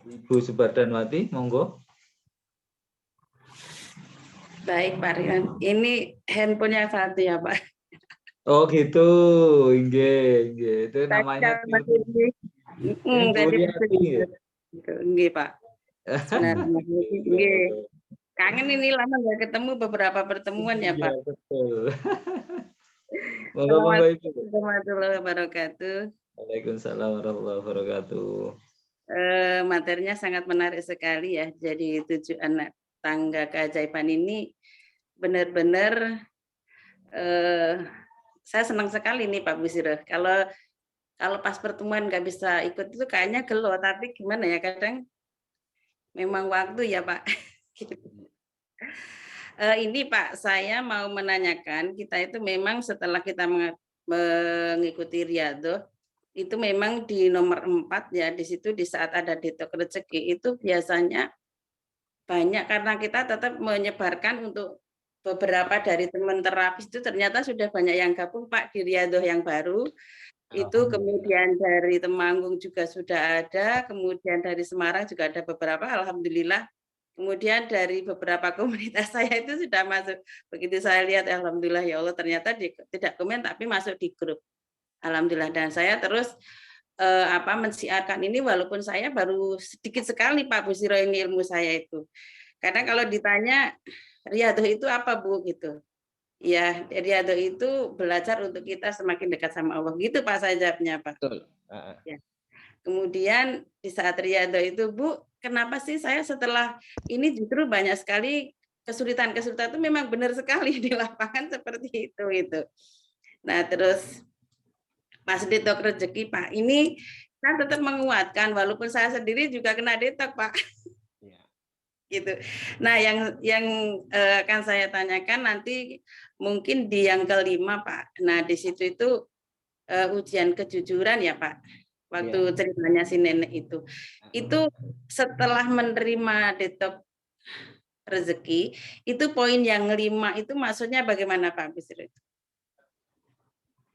Ibu Subardanwati, monggo. Baik, Pak Rian. Ini handphone yang satu ya, Pak. Oh gitu, nggih. Itu namanya Nggih, Pak. Nggih. Kangen ini lama nggak ketemu, beberapa pertemuan ya, Pak. Betul. Monggo Ibu. Assalamualaikum warahmatullahi wabarakatuh. Waalaikumsalam warahmatullahi wabarakatuh. Materinya sangat menarik sekali ya. Jadi 7 anak tangga keajaiban ini benar-benar saya senang sekali nih Pak Busiro. Kalau pas pertemuan nggak bisa ikut itu kayaknya gelo, tapi gimana ya, kadang memang waktu ya Pak. Ini Pak, saya mau menanyakan, kita itu memang setelah kita mengikuti Riyadhah, itu memang di nomor 4 ya, di situ di saat ada detok rezeki itu biasanya banyak, karena kita tetap menyebarkan untuk beberapa dari teman terapis itu ternyata sudah banyak yang gabung Pak di Riyadhah yang baru. Itu kemudian dari Temanggung juga sudah ada, kemudian dari Semarang juga ada beberapa, alhamdulillah. Kemudian dari beberapa komunitas saya itu sudah masuk. Begitu saya lihat, alhamdulillah ya Allah, ternyata tidak komen tapi masuk di grup. Alhamdulillah, dan saya terus mensiarkan ini walaupun saya baru sedikit sekali Pak Busiro ini ilmu saya itu. Karena kalau ditanya Riyadhah itu apa Bu gitu. Ya, Riyadhah itu belajar untuk kita semakin dekat sama Allah. Gitu Pak saya jawabnya Pak. Betul. Ya. Kemudian di saat Riyadhah itu Bu, kenapa sih saya setelah ini justru banyak sekali kesulitan-kesulitan itu memang benar sekali di lapangan seperti itu gitu. Nah, terus pas detok rezeki Pak, ini saya tetap menguatkan walaupun saya sendiri juga kena detok Pak. Gitu. Nah, yang akan saya tanyakan nanti mungkin di yang kelima Pak. Nah, di situ itu ujian kejujuran ya Pak. Waktu ceritanya si nenek itu setelah menerima detok rezeki, itu poin yang 5 itu maksudnya bagaimana Pak Bisri?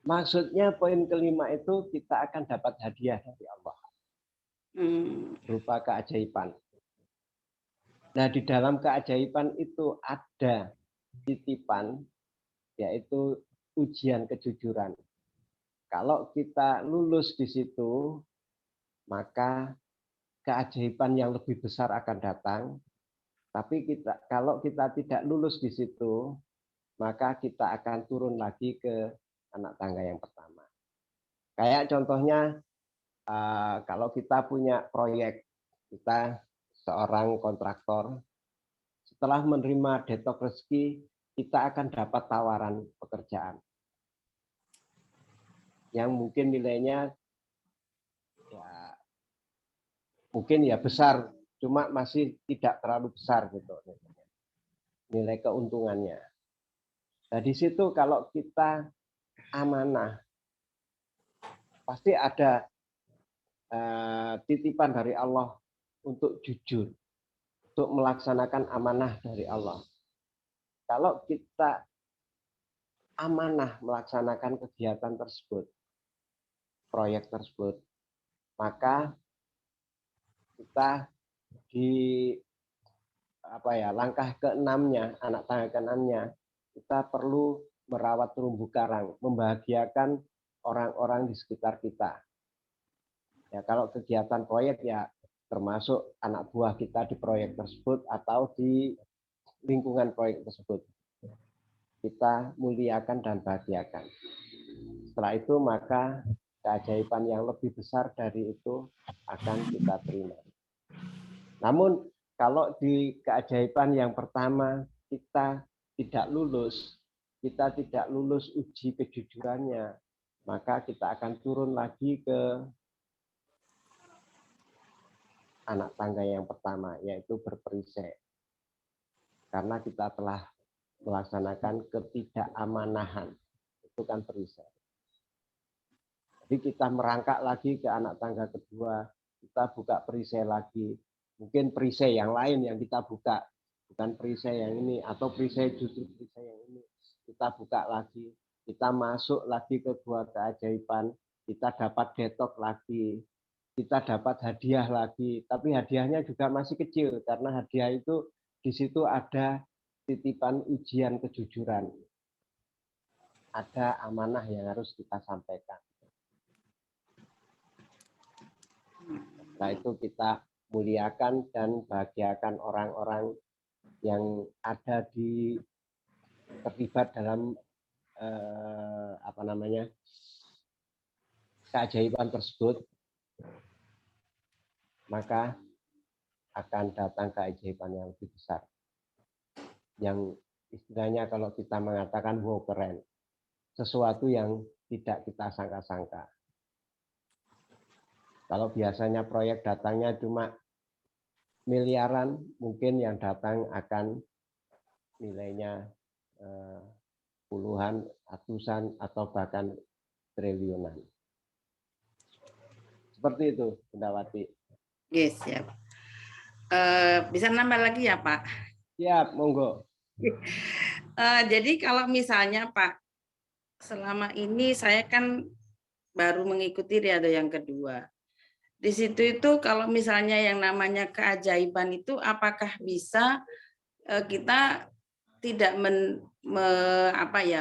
Maksudnya poin kelima itu kita akan dapat hadiah dari Allah berupa keajaiban. Nah, di dalam keajaiban itu ada titipan, yaitu ujian kejujuran. Kalau kita lulus di situ, maka keajaiban yang lebih besar akan datang. Tapi kalau kita tidak lulus di situ, maka kita akan turun lagi ke anak tangga yang pertama. Kayak contohnya, kalau kita punya proyek, kita seorang kontraktor, setelah menerima detok rezeki, kita akan dapat tawaran pekerjaan yang mungkin nilainya mungkin besar, cuma masih tidak terlalu besar gitu nilai keuntungannya. Nah, di situ kalau kita amanah, pasti ada titipan dari Allah untuk jujur, untuk melaksanakan amanah dari Allah. Kalau kita amanah melaksanakan kegiatan tersebut, proyek tersebut, maka kita di langkah ke-6-nya, anak tangga ke-6-nya, kita perlu merawat terumbu karang, membahagiakan orang-orang di sekitar kita. Ya, kalau kegiatan proyek ya termasuk anak buah kita di proyek tersebut atau di lingkungan proyek tersebut. Kita muliakan dan bahagiakan. Setelah itu maka keajaiban yang lebih besar dari itu akan kita terima. Namun kalau di keajaiban yang pertama kita tidak lulus uji kejujurannya, maka kita akan turun lagi ke anak tangga yang pertama, yaitu berperisai. Karena kita telah melaksanakan ketidakamaнаhan. Itu kan perisai. Jadi kita merangkak lagi ke anak tangga kedua, kita buka perisai lagi. Mungkin perisai yang lain yang kita buka, bukan perisai yang ini, atau perisai justru perisai yang ini. Kita buka lagi, kita masuk lagi ke gua keajaiban, kita dapat detok lagi, kita dapat hadiah lagi. Tapi hadiahnya juga masih kecil, karena hadiah itu di situ ada titipan ujian kejujuran. Ada amanah yang harus kita sampaikan. Setelah itu kita muliakan dan bahagiakan orang-orang yang ada di terlibat dalam keajaiban tersebut, maka akan datang keajaiban yang lebih besar. Yang istilahnya kalau kita mengatakan wow keren, sesuatu yang tidak kita sangka-sangka. Kalau biasanya proyek datangnya cuma miliaran, mungkin yang datang akan nilainya puluhan, ratusan, atau bahkan triliunan. Seperti itu, Bundawati. Yes, siap. Bisa nambah lagi ya, Pak? Siap, monggo. Jadi kalau misalnya Pak, selama ini saya kan baru mengikuti Riyadhah yang kedua. Di situ itu kalau misalnya yang namanya keajaiban itu apakah bisa kita tidak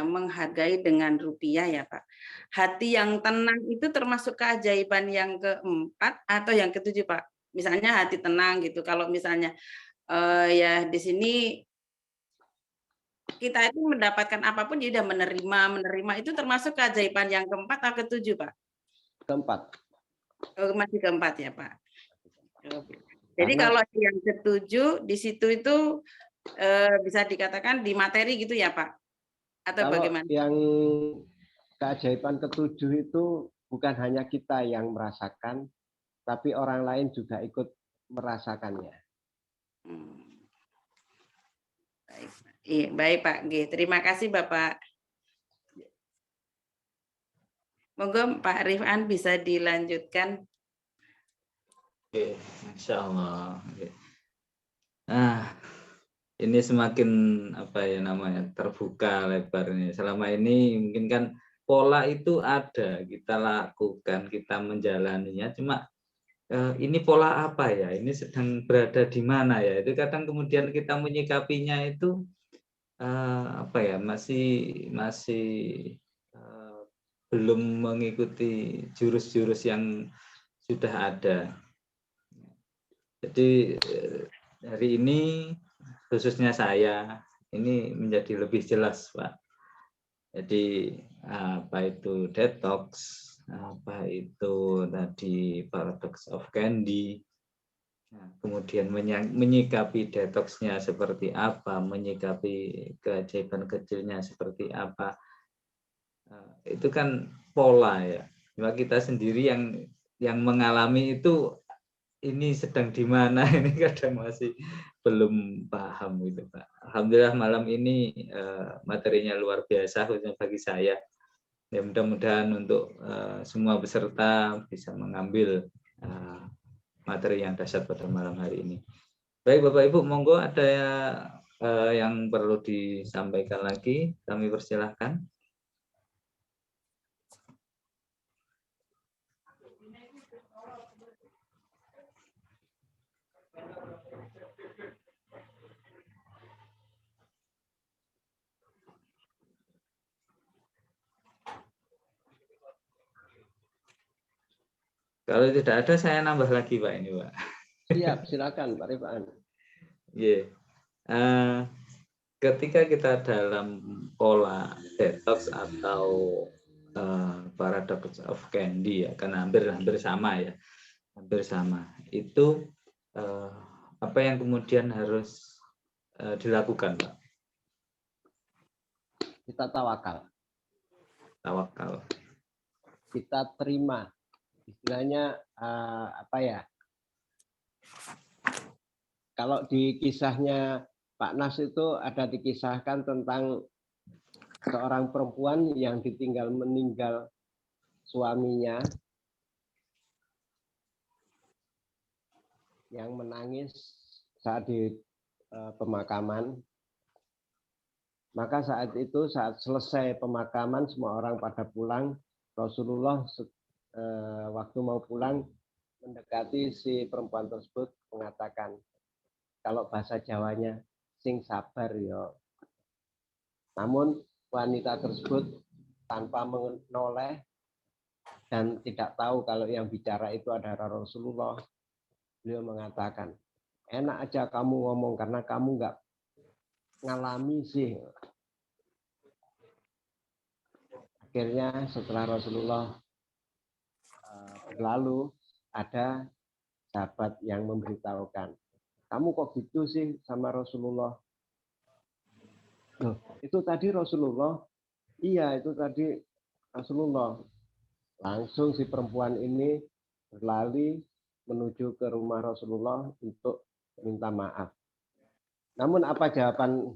menghargai dengan rupiah ya Pak. Hati yang tenang itu termasuk keajaiban yang keempat atau yang ketujuh Pak. Misalnya hati tenang gitu. Kalau misalnya ya di sini kita itu mendapatkan apapun dia sudah menerima itu termasuk keajaiban yang keempat atau ketujuh Pak? Keempat. Masih keempat ya Pak. Jadi kalau yang ketujuh di situ itu bisa dikatakan di materi gitu ya Pak? Atau kalau bagaimana? Yang keajaiban ketujuh itu bukan hanya kita yang merasakan, tapi orang lain juga ikut merasakannya. Baik Pak G. Terima kasih Bapak. Monggo Pak Rifan bisa dilanjutkan. Oke, Insya Allah. Nah, ini semakin terbuka lebarnya. Selama ini mungkin kan pola itu ada, kita lakukan, kita menjalaninya. Cuma ini pola apa ya? Ini sedang berada di mana ya? Itu kadang kemudian kita menyikapinya itu masih belum mengikuti jurus-jurus yang sudah ada. Jadi hari ini khususnya saya ini menjadi lebih jelas, Pak. Jadi apa itu detox, apa itu tadi paradox of candy, kemudian menyikapi detoxnya seperti apa, menyikapi keajaiban kecilnya seperti apa. Itu kan pola ya. Cuma kita sendiri yang mengalami itu ini sedang di mana ini kadang masih belum paham gitu Pak. Alhamdulillah malam ini materinya luar biasa khususnya bagi saya. Ya mudah-mudahan untuk semua peserta bisa mengambil materi yang dahsyat pada malam hari ini. Baik Bapak Ibu, monggo ada yang perlu disampaikan lagi, kami persilahkan. Kalau tidak ada, saya nambah lagi Pak ini Pak. Siap, silakan Pak Rifan. Yeah. Ketika kita dalam pola detox atau paradox of candy ya, karena hampir sama ya, hampir sama. Itu apa yang kemudian harus dilakukan Pak? Kita tawakal. Tawakal. Kita terima. Istilahnya Kalau di kisahnya Pak Nas itu ada dikisahkan tentang seorang perempuan yang ditinggal meninggal suaminya, yang menangis saat di pemakaman. Maka saat itu, saat selesai pemakaman, semua orang pada pulang. Rasulullah waktu mau pulang mendekati si perempuan tersebut mengatakan, kalau bahasa Jawanya, sing sabar yo. Namun wanita tersebut tanpa menoleh dan tidak tahu kalau yang bicara itu adalah Rasulullah. Beliau mengatakan, enak aja kamu ngomong karena kamu nggak ngalami sih. Akhirnya setelah Rasulullah berlalu, ada sahabat yang memberitahukan, kamu kok gitu sih sama Rasulullah? Loh, itu tadi Rasulullah? Iya, itu tadi Rasulullah. Langsung si perempuan ini berlari menuju ke rumah Rasulullah untuk minta maaf. Namun apa jawaban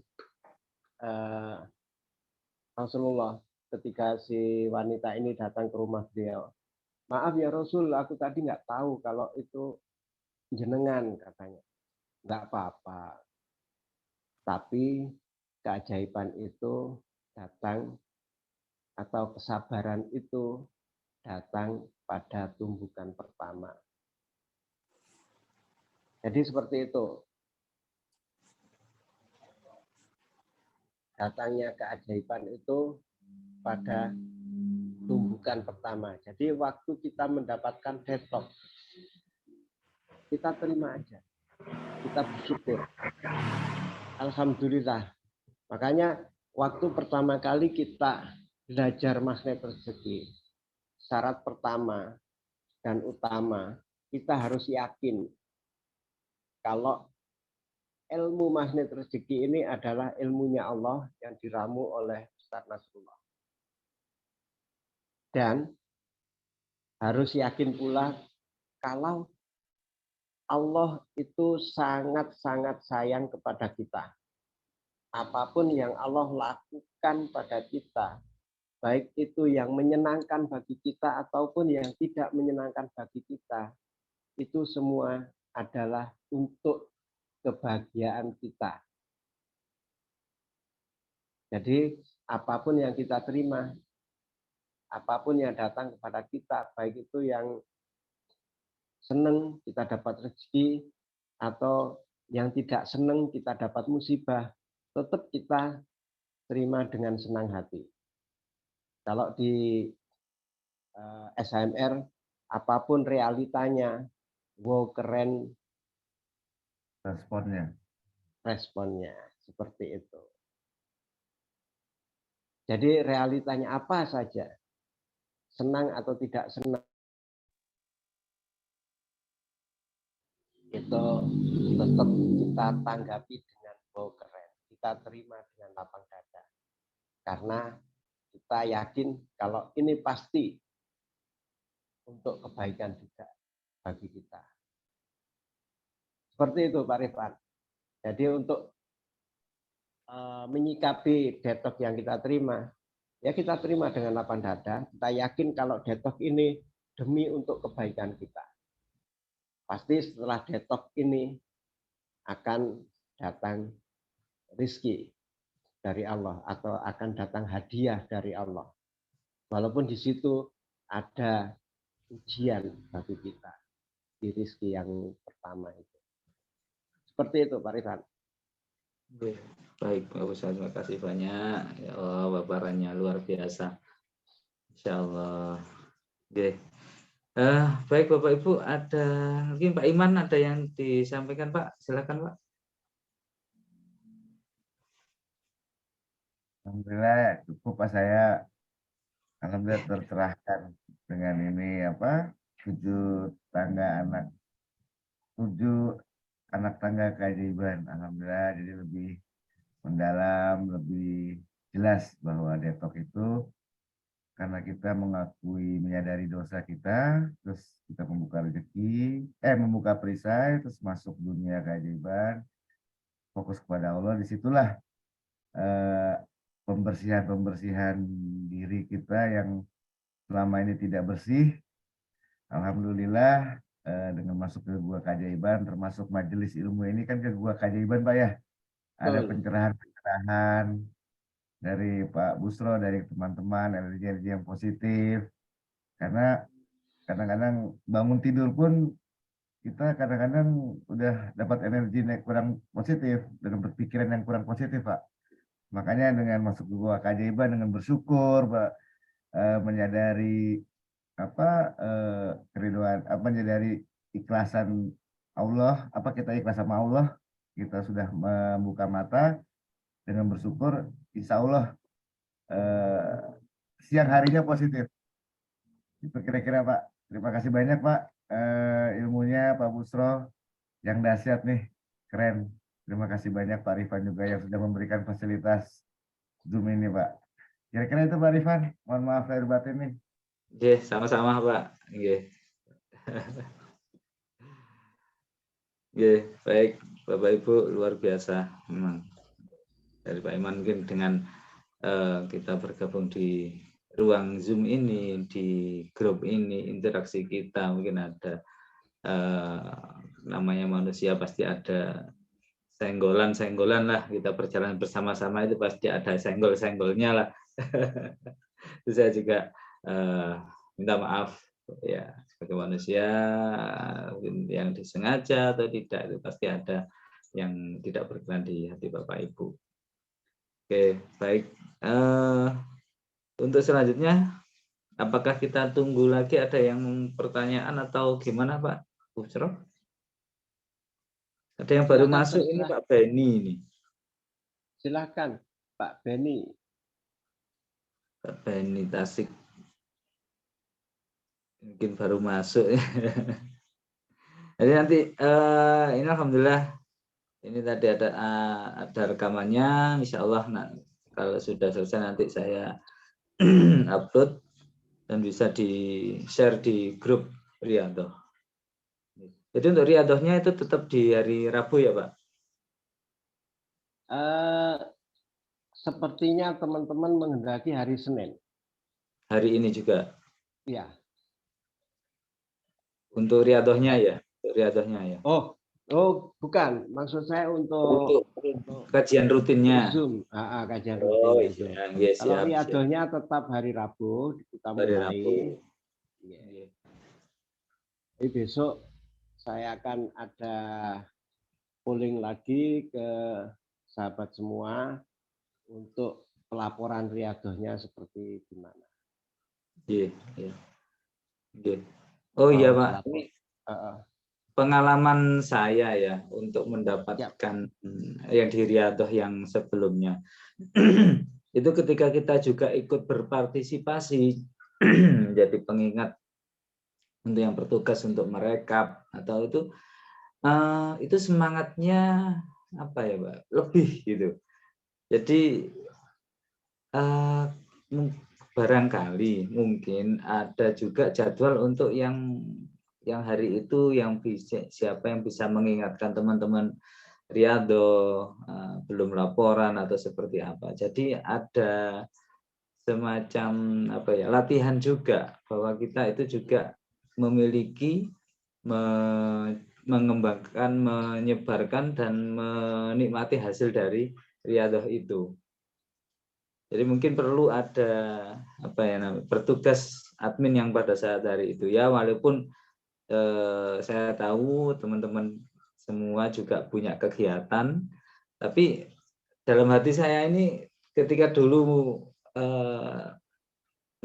Rasulullah ketika si wanita ini datang ke rumah beliau? Maaf ya Rasul, aku tadi nggak tahu kalau itu jenengan, katanya. Nggak apa-apa. Tapi keajaiban itu datang, atau kesabaran itu datang pada tumbukan pertama. Jadi seperti itu. Datangnya keajaiban itu pada tumbukan pertama. Jadi waktu kita mendapatkan detox, kita terima aja. Kita bersyukur. Alhamdulillah. Makanya waktu pertama kali kita belajar magnet rezeki, syarat pertama dan utama, kita harus yakin kalau ilmu magnet rezeki ini adalah ilmunya Allah yang diramu oleh Ustaz Nasrullah. Dan harus yakin pula kalau Allah itu sangat-sangat sayang kepada kita. Apapun yang Allah lakukan pada kita, baik itu yang menyenangkan bagi kita ataupun yang tidak menyenangkan bagi kita, itu semua adalah untuk kebahagiaan kita. Jadi apapun yang kita terima, apapun yang datang kepada kita, baik itu yang senang kita dapat rezeki atau yang tidak senang kita dapat musibah, tetap kita terima dengan senang hati. Kalau di SHMR, apapun realitanya, wow keren responnya seperti itu. Jadi realitanya apa saja, senang atau tidak senang, itu tetap kita tanggapi dengan wow keren. Kita terima dengan lapang dada. Karena kita yakin kalau ini pasti untuk kebaikan juga bagi kita. Seperti itu Pak Rifan. Jadi untuk menyikapi detox yang kita terima, ya kita terima dengan lapang dada. Kita yakin kalau detox ini demi untuk kebaikan kita. Pasti setelah detox ini akan datang rezeki dari Allah atau akan datang hadiah dari Allah. Walaupun di situ ada ujian bagi kita di rezeki yang pertama itu. Seperti itu Pak Rifan. Baik Pak Ustaz, terima kasih banyak. Ya Allah, paparannya luar biasa. Insya Allah. Oke. Baik Bapak Ibu, ada mungkin Pak Iman ada yang disampaikan Pak, silakan Pak. Alhamdulillah cukup Pak saya. Alhamdulillah tercerahkan dengan ini 7 anak tangga keajaiban. Alhamdulillah jadi lebih mendalam, lebih jelas bahwa detox itu karena kita menyadari dosa kita, terus kita membuka perisai, terus masuk dunia keajaiban. fokus kepada Allah, disitulah pembersihan diri kita yang selama ini tidak bersih. Alhamdulillah dengan masuk ke Gua Keajaiban, termasuk majelis ilmu ini kan ke Gua Keajaiban Pak ya, ada pencerahan-pencerahan dari Pak Busro, dari teman-teman, energi-energi yang positif. Karena kadang-kadang bangun tidur pun kita kadang-kadang udah dapat energi kurang positif, dengan berpikiran yang kurang positif Pak. Makanya dengan masuk ke Gua Keajaiban, dengan bersyukur Pak, menyadari keriduan, menyadari ikhlasan Allah, kita ikhlas sama Allah, kita sudah membuka mata dengan bersyukur, insya Allah siang harinya positif. Itu kira-kira Pak. Terima kasih banyak Pak, ilmunya Pak Busro yang dahsyat nih, keren. Terima kasih banyak Pak Rifan juga yang sudah memberikan fasilitas Zoom ini Pak. Kira-kira itu Pak Rifan, mohon maaf lahir batin nih. Oke, sama-sama Pak. Oke. Oke, baik Bapak Ibu, luar biasa memang. Dari Pak Iman mungkin dengan kita bergabung di ruang Zoom ini, di grup ini, interaksi kita mungkin ada namanya manusia pasti ada senggolan-senggolan lah, kita berjalan bersama-sama itu pasti ada senggol-senggolnya lah. Itu saya juga minta maaf ya, sebagai manusia yang disengaja atau tidak, itu pasti ada yang tidak berkenan di hati Bapak Ibu. Oke, baik. Untuk selanjutnya, apakah kita tunggu lagi ada yang pertanyaan atau gimana Pak Busro? Ada yang baru masuk ini Pak Beni ini. Silakan Pak Beni. Pak Beni Tasik. Mungkin baru masuk. Jadi nanti ini alhamdulillah ini tadi ada rekamannya. Insya Allah kalau sudah selesai nanti saya upload dan bisa di-share di grup Riyadhah. Jadi untuk Riyadhahnya itu tetap di hari Rabu ya Pak? Sepertinya teman-teman menghendaki hari Senin. Hari ini juga? Iya. Untuk Riyadhahnya ya? Untuk Riyadhahnya ya? Oh bukan. Maksud saya untuk kajian rutinnya. Zoom. Kajian rutin. Oh iya, yes, kalau Riyadhahnya tetap hari Rabu kita mulai. Hari Rabu. Yeah. Jadi besok saya akan ada polling lagi ke sahabat semua untuk pelaporan Riyadhahnya seperti gimana. Iya. Oh iya Pak, ini pengalaman saya ya untuk mendapatkan yang di Riyadhah yang sebelumnya. Itu ketika kita juga ikut berpartisipasi menjadi pengingat untuk yang bertugas untuk merekap atau itu semangatnya apa ya Pak, lebih gitu. Jadi barangkali mungkin ada juga jadwal untuk yang hari itu yang siapa yang bisa mengingatkan teman-teman Riyadhah belum laporan atau seperti apa. Jadi ada semacam latihan juga bahwa kita itu juga memiliki mengembangkan, menyebarkan dan menikmati hasil dari Riyadhah itu. Jadi mungkin perlu ada bertugas admin yang pada saat hari itu ya, walaupun saya tahu teman-teman semua juga punya kegiatan, tapi dalam hati saya ini ketika dulu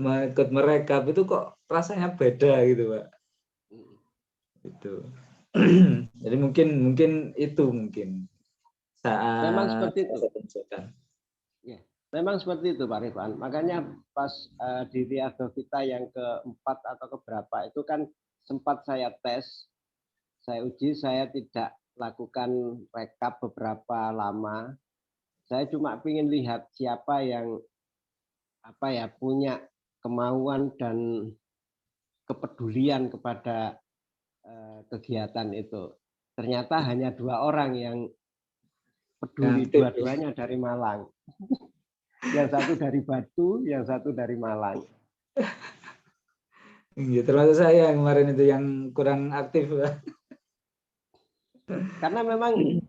ikut merekap itu kok rasanya beda gitu Pak. Itu. Jadi mungkin itu saat memang seperti itu. Ya, memang seperti itu Pak Rifan. Makanya pas di Riyadhah kita yang keempat atau keberapa itu kan sempat saya tes, saya uji, saya tidak lakukan rekap beberapa lama. Saya cuma ingin lihat siapa yang punya kemauan dan kepedulian kepada kegiatan itu. Ternyata hanya 2 orang yang peduli, dua-duanya dari Malang. Yang satu dari Batu, yang satu dari Malang. Termasuk saya kemarin itu yang kurang aktif. Karena memang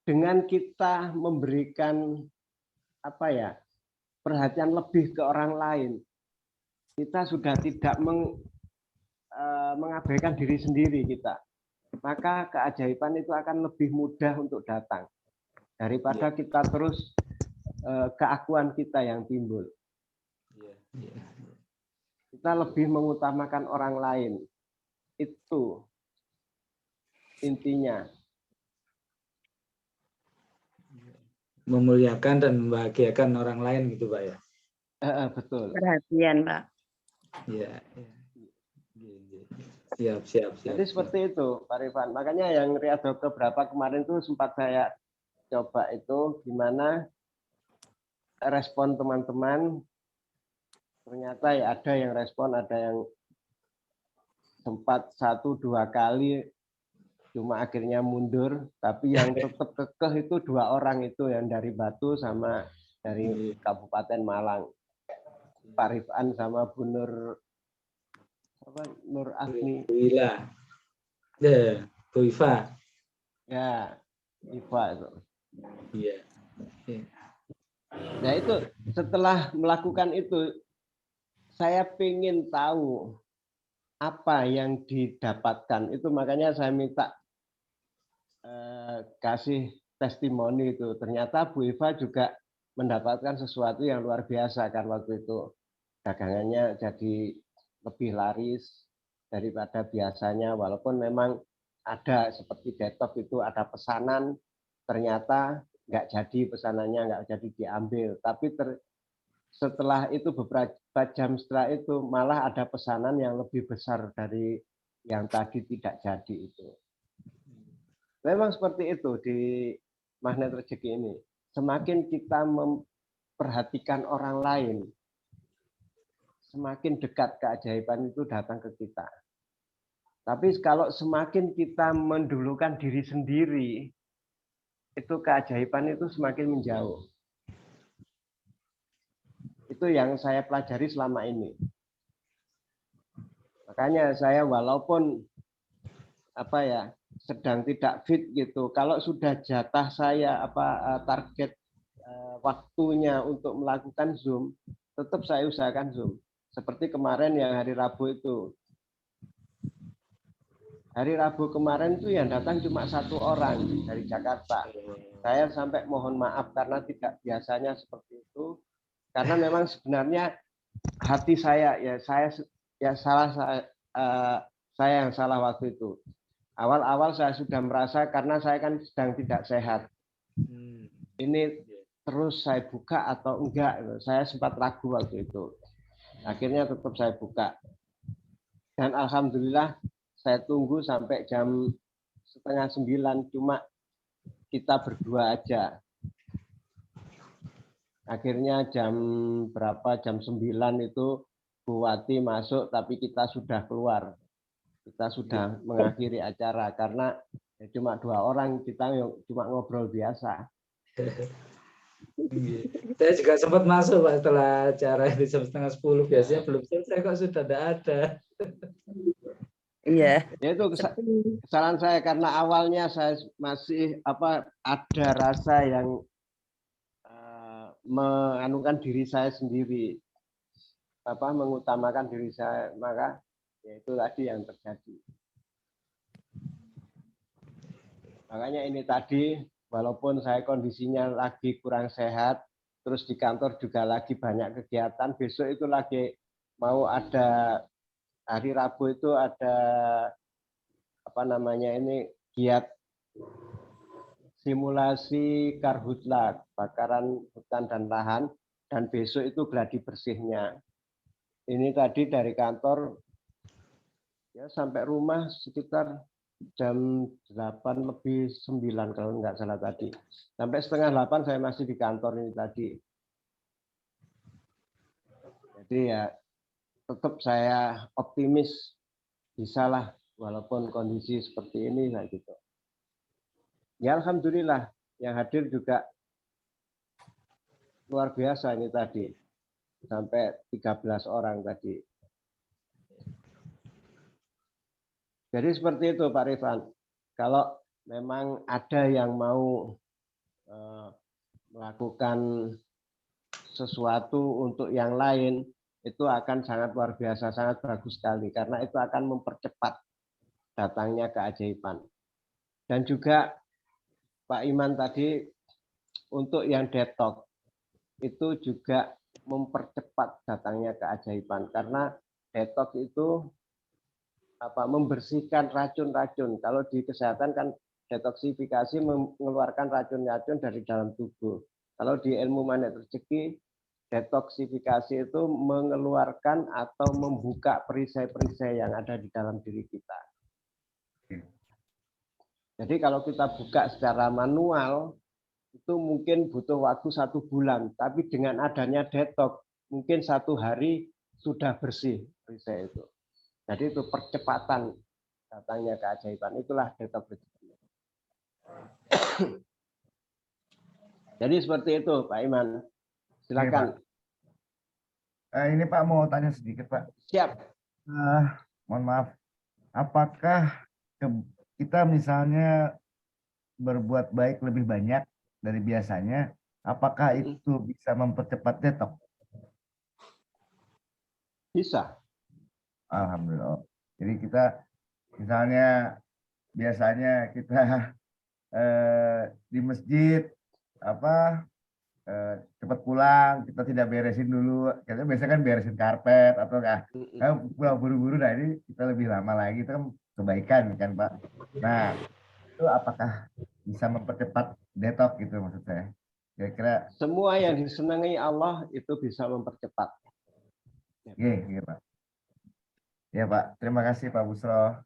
dengan kita memberikan perhatian lebih ke orang lain, kita sudah tidak mengabaikan diri sendiri kita. Maka keajaiban itu akan lebih mudah untuk datang daripada kita terus keakuan kita yang timbul. Kita lebih mengutamakan orang lain. Itu intinya. Memuliakan dan membahagiakan orang lain gitu, Pak ya. Betul. Perhatian, Pak. Iya. Siap. Jadi seperti itu, Pak Rifan. Makanya yang Riyadhah keberapa kemarin itu sempat saya coba itu gimana respon teman-teman. Ternyata ya ada yang respon, ada yang sempat 1-2 kali cuma akhirnya mundur, tapi yang tetap kekeh itu 2 orang itu yang dari Batu sama dari Kabupaten Malang, Pak Rifan sama Bu Nur Asni. Wila. Bu Iva. Ya, Iva itu. Iya. Nah itu setelah melakukan itu, saya ingin tahu apa yang didapatkan. Itu makanya saya minta kasih testimoni itu. Ternyata Bu Iva juga mendapatkan sesuatu yang luar biasa kan waktu itu. Dagangannya jadi lebih laris daripada biasanya. Walaupun memang ada seperti Detok itu ada pesanan, ternyata nggak jadi pesanannya, nggak jadi diambil. Tapi setelah itu beberapa jam setelah itu malah ada pesanan yang lebih besar dari yang tadi tidak jadi itu. Memang seperti itu di Magnet Rezeki ini. Semakin kita memperhatikan orang lain, semakin dekat keajaiban itu datang ke kita. Tapi kalau semakin kita mendulukan diri sendiri, itu keajaiban itu semakin menjauh. Itu yang saya pelajari selama ini. Makanya saya walaupun sedang tidak fit gitu, kalau sudah jatah saya target waktunya untuk melakukan Zoom, tetap saya usahakan Zoom. Seperti kemarin yang hari Rabu itu. Hari Rabu kemarin itu yang datang cuma 1 orang dari Jakarta. Saya sampai mohon maaf karena tidak biasanya seperti itu. Karena memang sebenarnya hati saya saya yang salah waktu itu. Awal-awal saya sudah merasa karena saya kan sedang tidak sehat. Ini terus saya buka atau enggak? Saya sempat ragu waktu itu. Akhirnya tetap saya buka. Dan alhamdulillah saya tunggu sampai jam 8:30 cuma kita berdua aja. Akhirnya jam berapa? Jam 9 itu Bu Wati masuk, tapi kita sudah keluar. Kita sudah mengakhiri acara karena cuma 2 orang, kita cuma ngobrol biasa. Saya juga sempat masuk Pak setelah acara itu jam 9:30, biasanya belum selesai kok sudah tidak ada. Iya. Ya itu kesalahan saya karena awalnya saya masih ada rasa yang menganukan diri saya sendiri, mengutamakan diri saya, maka ya itu tadi yang terjadi. Makanya ini tadi walaupun saya kondisinya lagi kurang sehat, terus di kantor juga lagi banyak kegiatan, besok itu lagi mau ada hari Rabu itu ada giat simulasi karhutla, bakaran hutan dan lahan, dan besok itu gladi bersihnya. Ini tadi dari kantor ya sampai rumah sekitar jam 8:09 kalau nggak salah tadi. Sampai 7:30 saya masih di kantor ini tadi. Jadi ya tetap saya optimis bisalah walaupun kondisi seperti ini kayak gitu. Ya alhamdulillah yang hadir juga luar biasa ini tadi. Sampai 13 orang tadi. Jadi seperti itu Pak Rifan. Kalau memang ada yang mau melakukan sesuatu untuk yang lain, itu akan sangat luar biasa, sangat bagus sekali. Karena itu akan mempercepat datangnya keajaiban. Dan juga Pak Iman tadi, untuk yang detox, itu juga mempercepat datangnya keajaiban. Karena detox itu membersihkan racun-racun. Kalau di kesehatan kan detoksifikasi mengeluarkan racun-racun dari dalam tubuh. Kalau di ilmu magnet rezeki, detoksifikasi itu mengeluarkan atau membuka perisai-perisai yang ada di dalam diri kita. Jadi kalau kita buka secara manual, itu mungkin butuh waktu 1 bulan. Tapi dengan adanya detox, mungkin 1 hari sudah bersih perisai itu. Jadi itu percepatan datangnya keajaiban. Itulah detox. Jadi seperti itu Pak Iman. Silakan. Ini Pak mau tanya sedikit Pak. Siap. Mohon maaf. Apakah kita misalnya berbuat baik lebih banyak dari biasanya, apakah itu bisa mempercepat detox? Bisa. Alhamdulillah. Jadi kita misalnya biasanya kita di masjid cepat pulang, kita tidak beresin dulu. Kita biasanya kan beresin karpet atau pulang buru-buru. Nah ini kita lebih lama lagi, itu kan kebaikan kan Pak. Nah itu apakah bisa mempercepat detox gitu maksud saya? Kira-kira semua yang disenangi Allah itu bisa mempercepat. Iya Pak. Ya Pak, terima kasih Pak Busro.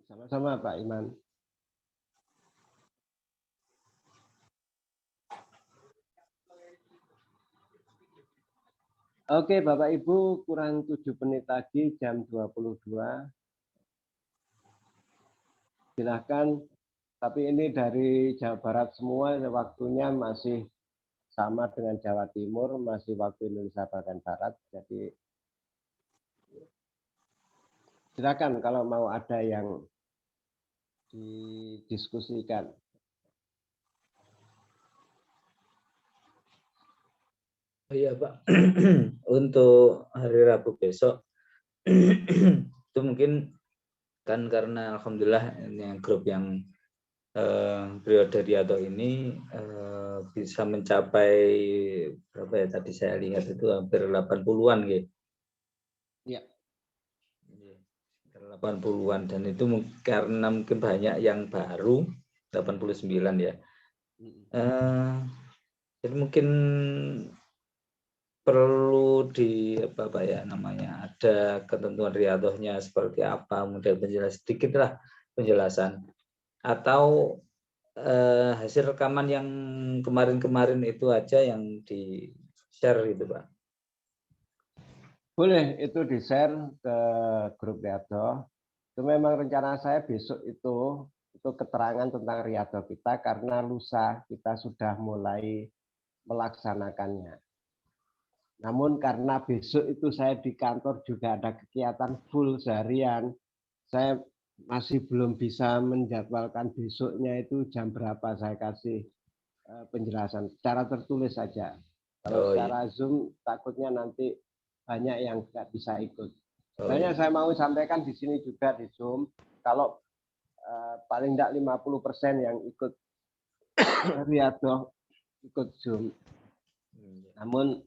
Sama-sama Pak Iman. Oke Bapak Ibu, kurang 7 menit lagi, jam 22. Silahkan, tapi ini dari Jawa Barat semua, waktunya masih sama dengan Jawa Timur, masih waktu Indonesia bagian Barat. Jadi silakan kalau mau ada yang didiskusikan. Iya Pak, untuk hari Rabu besok itu mungkin kan karena alhamdulillah yang grup yang periode Riyadhah ini bisa mencapai berapa ya tadi saya lihat itu hampir 80-an gitu. Iya. 80-an dan itu karena mungkin banyak yang baru 89 ya. Jadi mungkin perlu ada ketentuan riyadhahnya seperti apa, model sedikit lah penjelasan atau hasil rekaman yang kemarin-kemarin itu aja yang di share gitu Pak. Boleh itu di share ke grup Riyadhah. Itu memang rencana saya besok itu keterangan tentang Riyadhah kita karena lusa kita sudah mulai melaksanakannya. Namun karena besok itu saya di kantor juga ada kegiatan full seharian, saya masih belum bisa menjadwalkan besoknya itu jam berapa saya kasih penjelasan. Secara tertulis saja. Kalau secara Zoom takutnya nanti banyak yang nggak bisa ikut. Sebenarnya saya mau sampaikan di sini juga di Zoom, kalau paling tidak 50% yang ikut Riyadhah ikut Zoom. Namun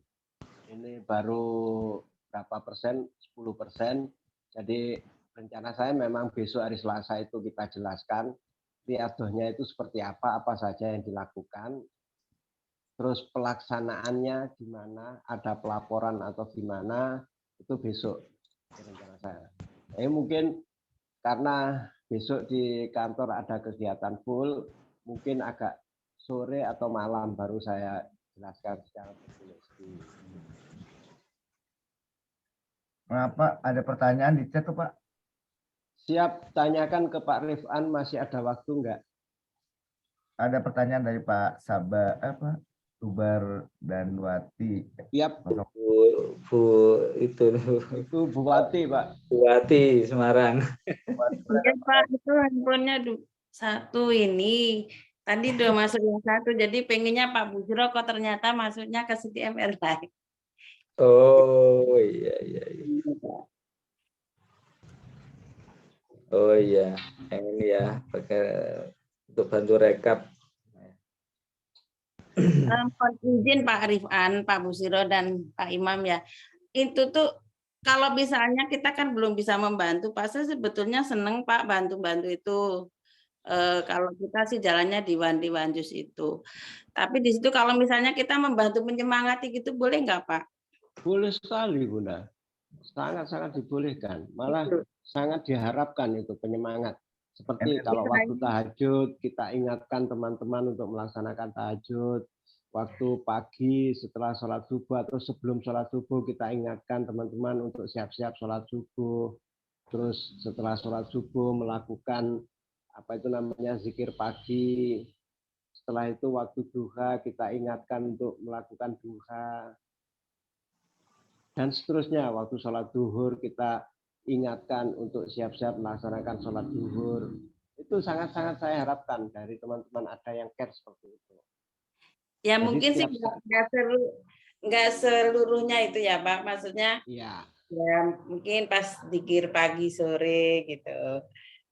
ini baru berapa persen, 10%. Jadi rencana saya memang besok hari Selasa itu kita jelaskan Riyadhahnya itu seperti apa saja yang dilakukan. Terus pelaksanaannya gimana, ada pelaporan atau gimana, itu besok rencana saya. Mungkin karena besok di kantor ada kegiatan full, mungkin agak sore atau malam baru saya jelaskan secara tertulis. Mengapa ada pertanyaan di chat tuh Pak? Siap, tanyakan ke Pak Rifan, masih ada waktu enggak? ada pertanyaan dari Pak Tubar dan Wati. Yap. Bu itu Buwati, Pak. Buwati Semarang. Iya Pak, itu handphonenya satu ini. Tadi udah masuk yang satu, jadi pengennya Pak Bujro kok ternyata masuknya ke CTMR Live. Oh iya. Oh iya, yang ini ya, pakai untuk bantu rekap. Mohon izin Pak Rifan, Pak Busiro dan Pak Imam ya. Itu tuh kalau misalnya kita kan belum bisa membantu, Pak saya sebetulnya seneng Pak bantu-bantu itu. Kalau kita sih jalannya di Wanjus itu. Tapi di situ kalau misalnya kita membantu menyemangati gitu boleh nggak Pak? Boleh sekali Bunda. Sangat-sangat dibolehkan. Malah sangat diharapkan itu penyemangat. Seperti kalau waktu tahajud kita ingatkan teman-teman untuk melaksanakan tahajud. Waktu pagi setelah sholat subuh atau sebelum sholat subuh kita ingatkan teman-teman untuk siap-siap sholat subuh. Terus setelah sholat subuh melakukan apa itu namanya zikir pagi. Setelah itu waktu duha kita ingatkan untuk melakukan duha. Dan seterusnya waktu sholat duhur kita ingatkan untuk siap-siap melaksanakan sholat duhur. Itu sangat-sangat saya harapkan dari teman-teman ada yang care seperti itu. Ya jadi mungkin sih nggak seluruhnya itu ya Pak, maksudnya ya mungkin pas zikir pagi sore gitu.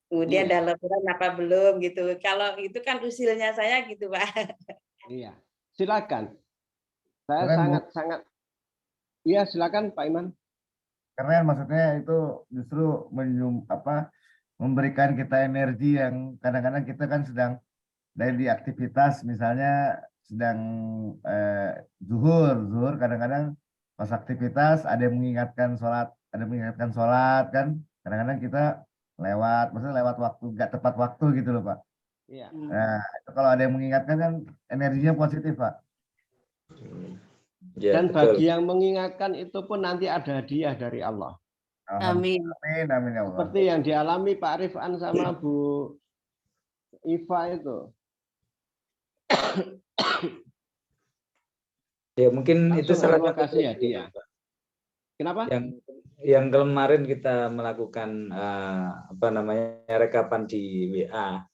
Kemudian ada laporan apa belum gitu. Kalau itu kan usilnya saya gitu Pak. Iya, silakan. Saya sangat-sangat. Iya silakan Pak Iman. Karena maksudnya itu justru memberikan kita energi yang kadang-kadang kita kan sedang dari aktivitas misalnya sedang zuhur kadang-kadang pas aktivitas ada yang mengingatkan sholat kan kadang-kadang kita maksudnya lewat waktu nggak tepat waktu gitu loh Pak. Iya. Nah itu kalau ada yang mengingatkan kan energinya positif Pak. Ya, dan betul. Bagi yang mengingatkan itu pun nanti ada hadiah dari Allah. Amin. Amin ya Allah. Seperti yang dialami Pak Rifan sama Bu Iva itu. Ya mungkin langsung itu salah satu kasih hadiah. Kenapa? Yang kemarin kita melakukan rekapan di WA.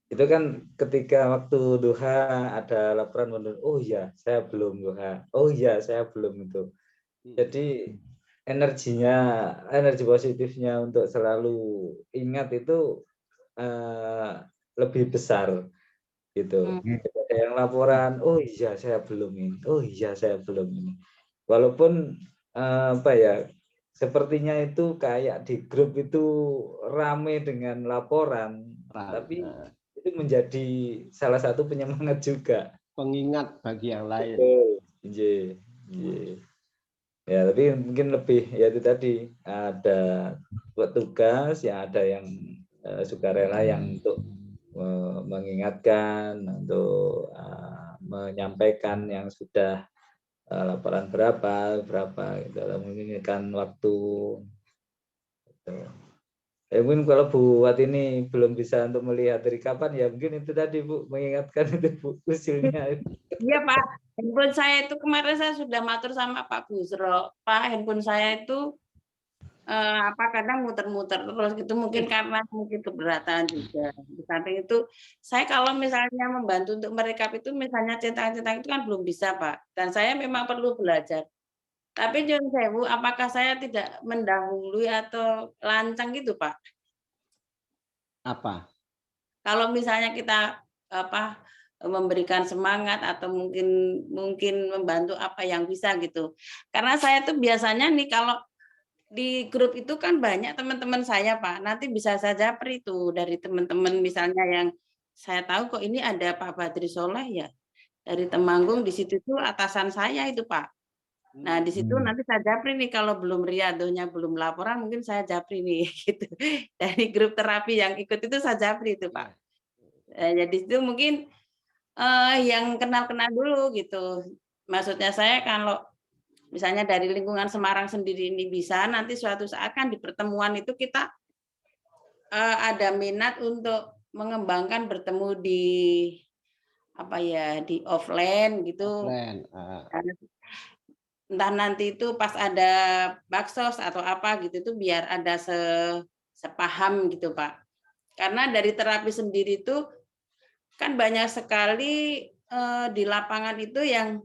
Itu kan ketika waktu duha ada laporan mundur, oh iya saya belum duha, oh iya saya belum itu. Jadi energi positifnya untuk selalu ingat itu lebih besar gitu. Ada yang laporan, oh iya saya belum ini, oh iya saya belum ini. Walaupun sepertinya itu kayak di grup itu rame dengan laporan, tapi itu menjadi salah satu penyemangat juga. Pengingat bagi yang lain. Ya, tapi mungkin lebih ya itu tadi ada buat tugas ya ada yang sukarela yang untuk mengingatkan, untuk menyampaikan yang sudah laporan berapa gitu, mengingatkan waktu. Gitu. Ya mungkin kalau Bu Wat ini belum bisa untuk melihat dari kapan ya mungkin itu tadi Bu mengingatkan itu Bu usilnya. Iya Pak, handphone saya itu kemarin saya sudah matur sama Pak Busro, Pak handphone saya itu kadang muter-muter terus gitu mungkin karena keberatan juga. Di samping itu saya kalau misalnya membantu untuk merekap itu misalnya centang-centang itu kan belum bisa Pak, dan saya memang perlu belajar. Tapi John Sewu, apakah saya tidak mendahului atau lancang gitu, Pak? Apa? Kalau misalnya kita memberikan semangat atau mungkin membantu apa yang bisa gitu. Karena saya tuh biasanya nih kalau di grup itu kan banyak teman-teman saya, Pak. Nanti bisa saya japri itu dari teman-teman misalnya yang saya tahu kok ini ada Pak Badri Soleh ya. Dari Temanggung di situ tuh atasan saya itu, Pak. Nah, di situ nanti saya japri nih kalau belum riadohnya belum laporan mungkin saya japri nih gitu. Dari grup terapi yang ikut itu saya japri itu, Pak. Jadi itu mungkin yang kenal-kenal dulu gitu. Maksudnya saya kalau misalnya dari lingkungan Semarang sendiri ini bisa nanti suatu saat kan di pertemuan itu kita ada minat untuk mengembangkan bertemu di apa ya di offline gitu. Offline. Entah nanti itu pas ada baksos atau apa gitu itu biar ada sepaham gitu Pak. Karena dari terapi sendiri itu kan banyak sekali di lapangan itu yang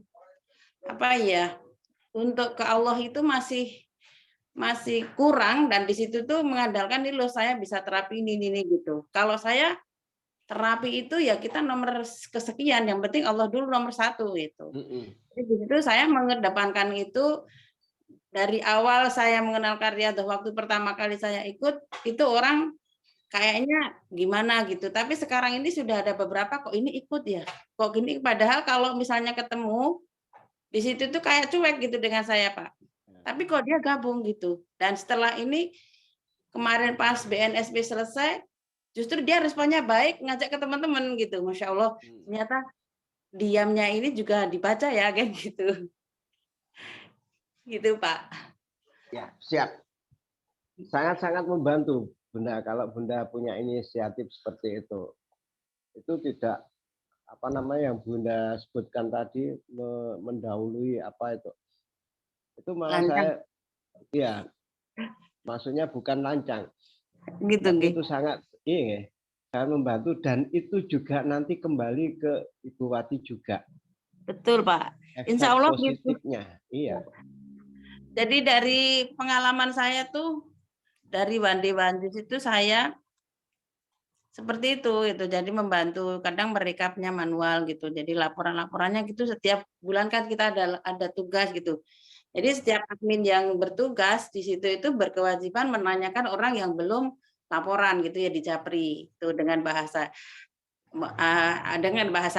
apa ya untuk ke Allah itu masih kurang, dan di situ tuh mengandalkan nih loh saya bisa terapi ini gitu. Kalau saya terapi itu ya kita nomor kesekian, yang penting Allah dulu nomor 1 gitu. Jadi di situ saya mengedepankan itu dari awal saya mengenal Riyadhah, waktu pertama kali saya ikut itu orang kayaknya gimana gitu. Tapi sekarang ini sudah ada beberapa kok ini ikut ya. Kok gini, padahal kalau misalnya ketemu di situ tuh kayak cuek gitu dengan saya, Pak. Tapi kok dia gabung gitu. Dan setelah ini kemarin pas BNSB selesai, justru dia responnya baik, ngajak ke teman-teman gitu. Masya Allah, ternyata diamnya ini juga dibaca ya kayak gitu. Gitu, Pak. Ya, siap. Sangat-sangat membantu Bunda kalau Bunda punya inisiatif seperti itu. Itu tidak apa namanya yang Bunda sebutkan tadi mendahului apa itu. Itu malah Lancang. saya ya maksudnya bukan lancang. Gitu, tapi itu sangat sangat membantu, dan itu juga nanti kembali ke Ibu Wati juga. Betul, Pak. Efek Insya Allah positifnya. Gitu. Iya. Jadi dari pengalaman saya tuh dari Wandi Wanjus itu saya seperti itu. Jadi membantu, kadang merekapnya manual gitu. Jadi laporan-laporannya gitu setiap bulan kan kita ada tugas gitu. Jadi setiap admin yang bertugas di situ itu berkewajiban menanyakan orang yang belum laporan gitu ya di Japri itu dengan bahasa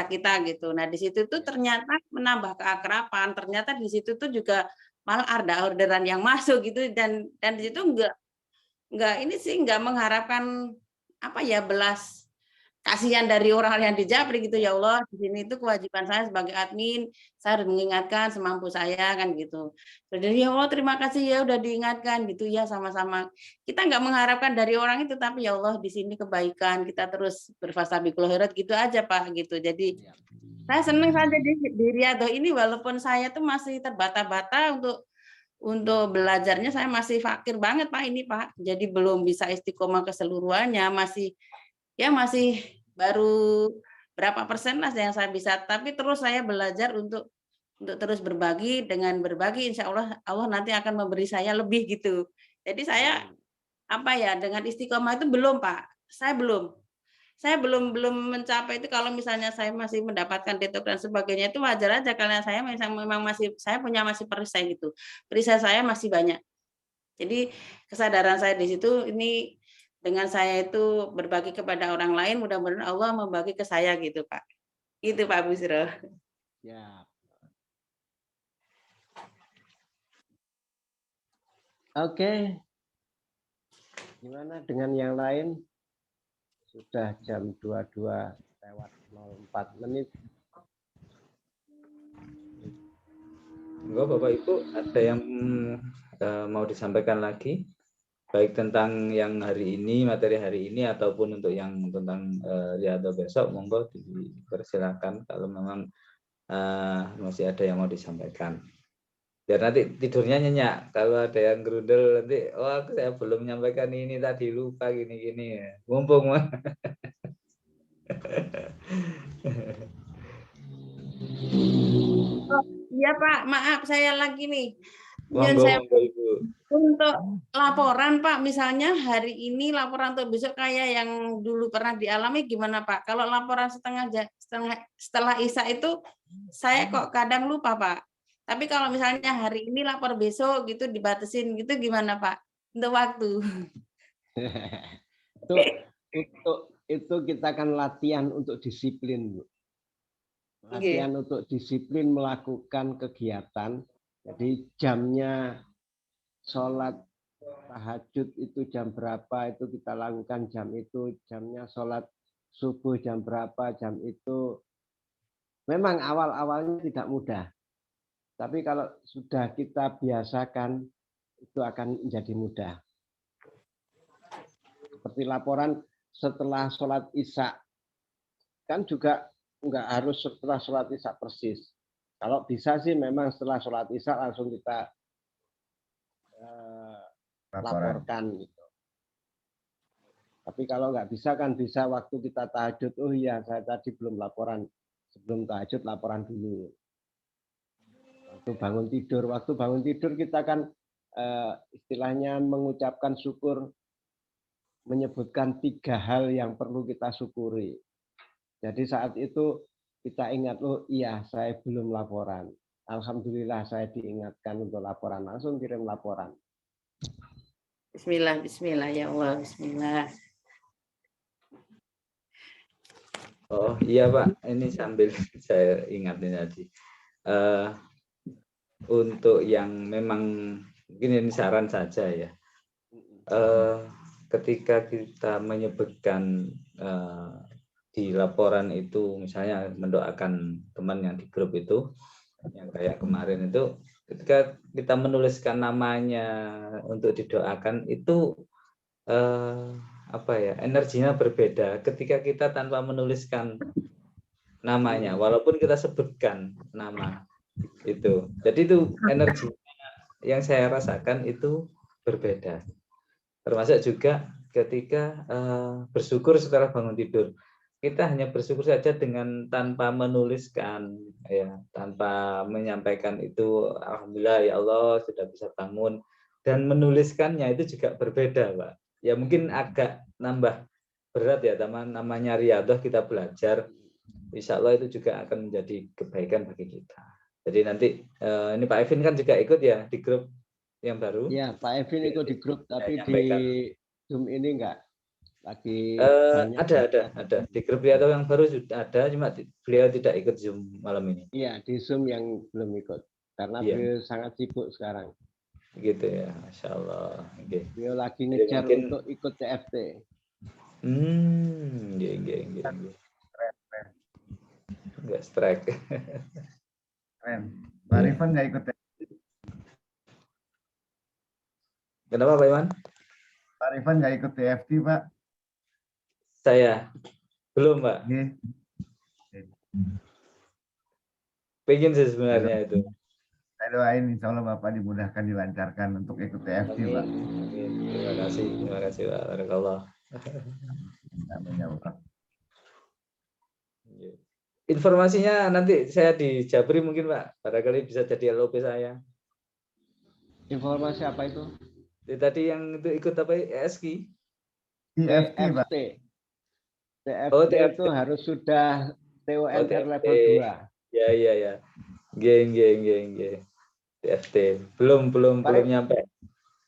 kita gitu. Nah di situ tuh ternyata menambah keakraban. Ternyata di situ tuh juga malah ada orderan yang masuk gitu, dan di situ enggak mengharapkan apa ya belas kasihan dari orang yang di Japri gitu. Ya Allah, di sini itu kewajiban saya sebagai admin, saya harus mengingatkan semampu saya kan gitu. Jadi ya Allah terima kasih ya udah diingatkan gitu ya, sama-sama. Kita nggak mengharapkan dari orang itu, tapi ya Allah di sini kebaikan kita terus berfastabiqul khairat gitu aja Pak gitu. Jadi saya senang saja di Riyadhah ini, walaupun saya tuh masih terbata-bata untuk belajarnya, saya masih fakir banget Pak ini Pak. Jadi belum bisa istiqomah keseluruhannya, masih baru berapa persen lah yang saya bisa, tapi terus saya belajar untuk terus berbagi. Dengan berbagi insya Allah nanti akan memberi saya lebih gitu. Jadi saya dengan istiqomah itu belum Pak, saya belum mencapai itu. Kalau misalnya saya masih mendapatkan detok dan sebagainya itu wajar aja, karena saya memang saya punya perisai gitu, perisai saya masih banyak. Jadi kesadaran saya di situ ini, dengan saya itu berbagi kepada orang lain, mudah-mudahan Allah membagi ke saya gitu Pak. Itu Pak Busro. Ya. Oke. Gimana dengan yang lain? Sudah jam 22:04. Enggak, Bapak Ibu, ada yang mau disampaikan lagi? Baik tentang yang hari ini, materi hari ini, ataupun untuk yang tentang Riyadhah besok, monggo dipersilakan kalau memang masih ada yang mau disampaikan. Biar nanti tidurnya nyenyak. Kalau ada yang gerundel nanti, saya belum menyampaikan ini tadi, lupa gini-gini ya. Mumpung. Iya Pak, maaf saya lagi nih. Monggo, Ibu. Untuk laporan Pak, misalnya hari ini laporan untuk besok kayak yang dulu pernah dialami gimana Pak? Kalau laporan setelah Isya itu saya kok kadang lupa Pak. Tapi kalau misalnya hari ini lapor besok gitu dibatasin gitu gimana Pak? Untuk waktu. itu kita akan latihan untuk disiplin, Bu. Latihan untuk disiplin melakukan kegiatan. Jadi jamnya sholat tahajud itu jam berapa, itu kita lakukan jam itu. Jamnya sholat subuh jam berapa, jam itu. Memang awal-awalnya tidak mudah. Tapi kalau sudah kita biasakan, itu akan menjadi mudah. Seperti laporan setelah sholat Isya. Kan juga nggak harus setelah sholat isya persis. Kalau bisa sih memang setelah sholat isya langsung kita laporkan gitu. Tapi kalau nggak bisa kan bisa waktu kita tahajud, oh iya saya tadi belum laporan, sebelum tahajud laporan dulu. Waktu bangun tidur kita kan istilahnya mengucapkan syukur, menyebutkan 3 hal yang perlu kita syukuri. Jadi saat itu kita ingat, oh iya saya belum laporan. Alhamdulillah saya diingatkan untuk laporan, langsung kirim laporan. Bismillah, bismillah ya Allah, bismillah. Oh iya Pak, ini sambil saya ingatin tadi. Untuk yang memang mungkin ini saran saja ya. Ketika kita menyebutkan di laporan itu, misalnya mendoakan teman yang di grup itu, yang kayak kemarin itu, ketika kita menuliskan namanya untuk didoakan itu energinya berbeda ketika kita tanpa menuliskan namanya, walaupun kita sebutkan nama itu. Jadi itu energi yang saya rasakan itu berbeda. Termasuk juga ketika bersyukur setelah bangun tidur. Kita hanya bersyukur saja dengan tanpa menuliskan, ya, tanpa menyampaikan itu, alhamdulillah ya Allah sudah bisa bangun, dan menuliskannya itu juga berbeda, Pak. Ya mungkin agak nambah berat ya, teman, namanya riyadhah, kita belajar. Insya Allah itu juga akan menjadi kebaikan bagi kita. Jadi nanti ini Pak Evin kan juga ikut ya di grup yang baru. Ya, Pak Evin ikut di grup, tapi di Zoom ini enggak. Lagi ada di grup Riyadhah yang baru sudah ada, cuma beliau tidak ikut Zoom malam ini. Iya, di Zoom yang belum ikut karena beliau sangat sibuk sekarang. Gitu ya, Masya Allah. Okay. Beliau lagi ngejar untuk ikut CFT. Enggak strike. Keren. Pak Rifan nggak ikut CFT. Kenapa Pak Iwan? Pak Rifan nggak ikut TFT, Pak. Saya belum, Pak. Pengen sih sebenarnya itu. Saya doain insya Allah Bapak dimudahkan, dilancarkan untuk ikut TFT, Pak. Terima kasih Pak. Barakallah. Informasinya nanti saya di Jabri mungkin Pak. Barangkali bisa jadi LOP saya. Informasi apa itu? Tadi yang itu ikut apa? ESG? TFT, Pak. TFT itu harus sudah TONR level 2. Ya. Geng. TFT. Belum nyampe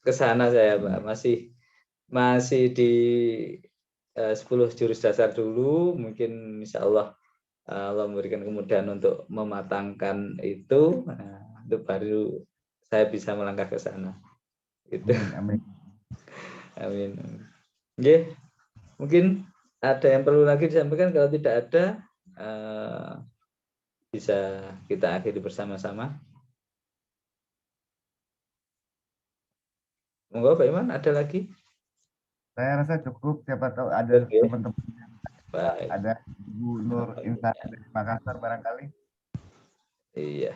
ke sana saya, Pak. Masih di 10 jurus dasar dulu. Mungkin insya Allah Allah memberikan kemudahan untuk mematangkan itu. Itu baru saya bisa melangkah ke sana. Gitu. Amin. Oke, mungkin ada yang perlu lagi disampaikan. Kalau tidak ada, bisa kita akhiri bersama-sama. Monggo Pak Iman, ada lagi? Saya rasa cukup. Siapa tahu ada teman-teman ada Bu Nur Insan dari Makassar barangkali. Iya.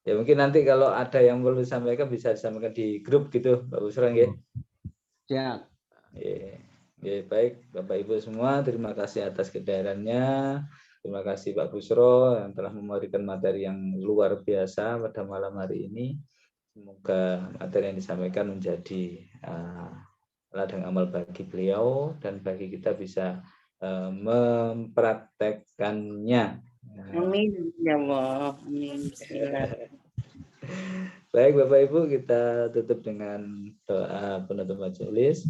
Ya mungkin nanti kalau ada yang perlu disampaikan bisa disampaikan di grup gitu, Pak Busro nggih. Siap. Baik Bapak Ibu semua, terima kasih atas kehadirannya. Terima kasih Pak Busro yang telah memberikan materi yang luar biasa pada malam hari ini. Semoga materi yang disampaikan menjadi ladang amal bagi beliau dan bagi kita bisa mempraktekkannya. Amin ya Allah. Amin. Baik Bapak Ibu, kita tutup dengan doa penutup majelis.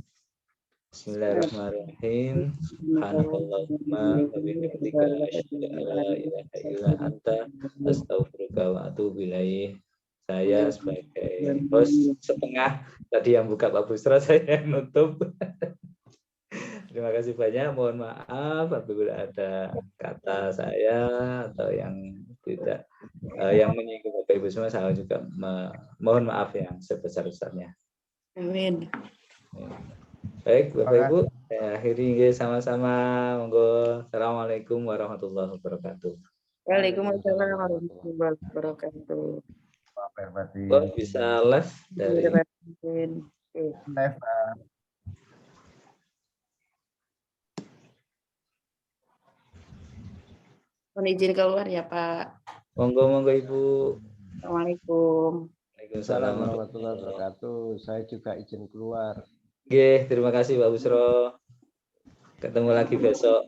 Bismillahirrahmanirrahim. Subhanallahumma wa bihamdika asyhadu an la ilaha illa anta astaghfiruka wa atubu ilaik. Saya sebagai host setengah tadi yang buka Pak Busro, saya yang nutup. Terima kasih banyak. Mohon maaf apabila ada kata saya atau yang tidak yang menyinggung Bapak Ibu semua. Saya juga mohon maaf yang sebesar-besarnya. Amin. Baik, Bapak Ibu, saya akhiri nggih sama-sama. Monggo. Assalamualaikum warahmatullahi wabarakatuh. Waalaikumsalam warahmatullahi wabarakatuh. Pak Perbatin. Kok bisa live dari Live, Mohon izin keluar ya Pak. monggo Ibu. Assalamualaikum. Waalaikumsalam warahmatullahi wabarakatuh. Saya juga izin keluar. Nggih, terima kasih Pak Busro. Ketemu lagi besok.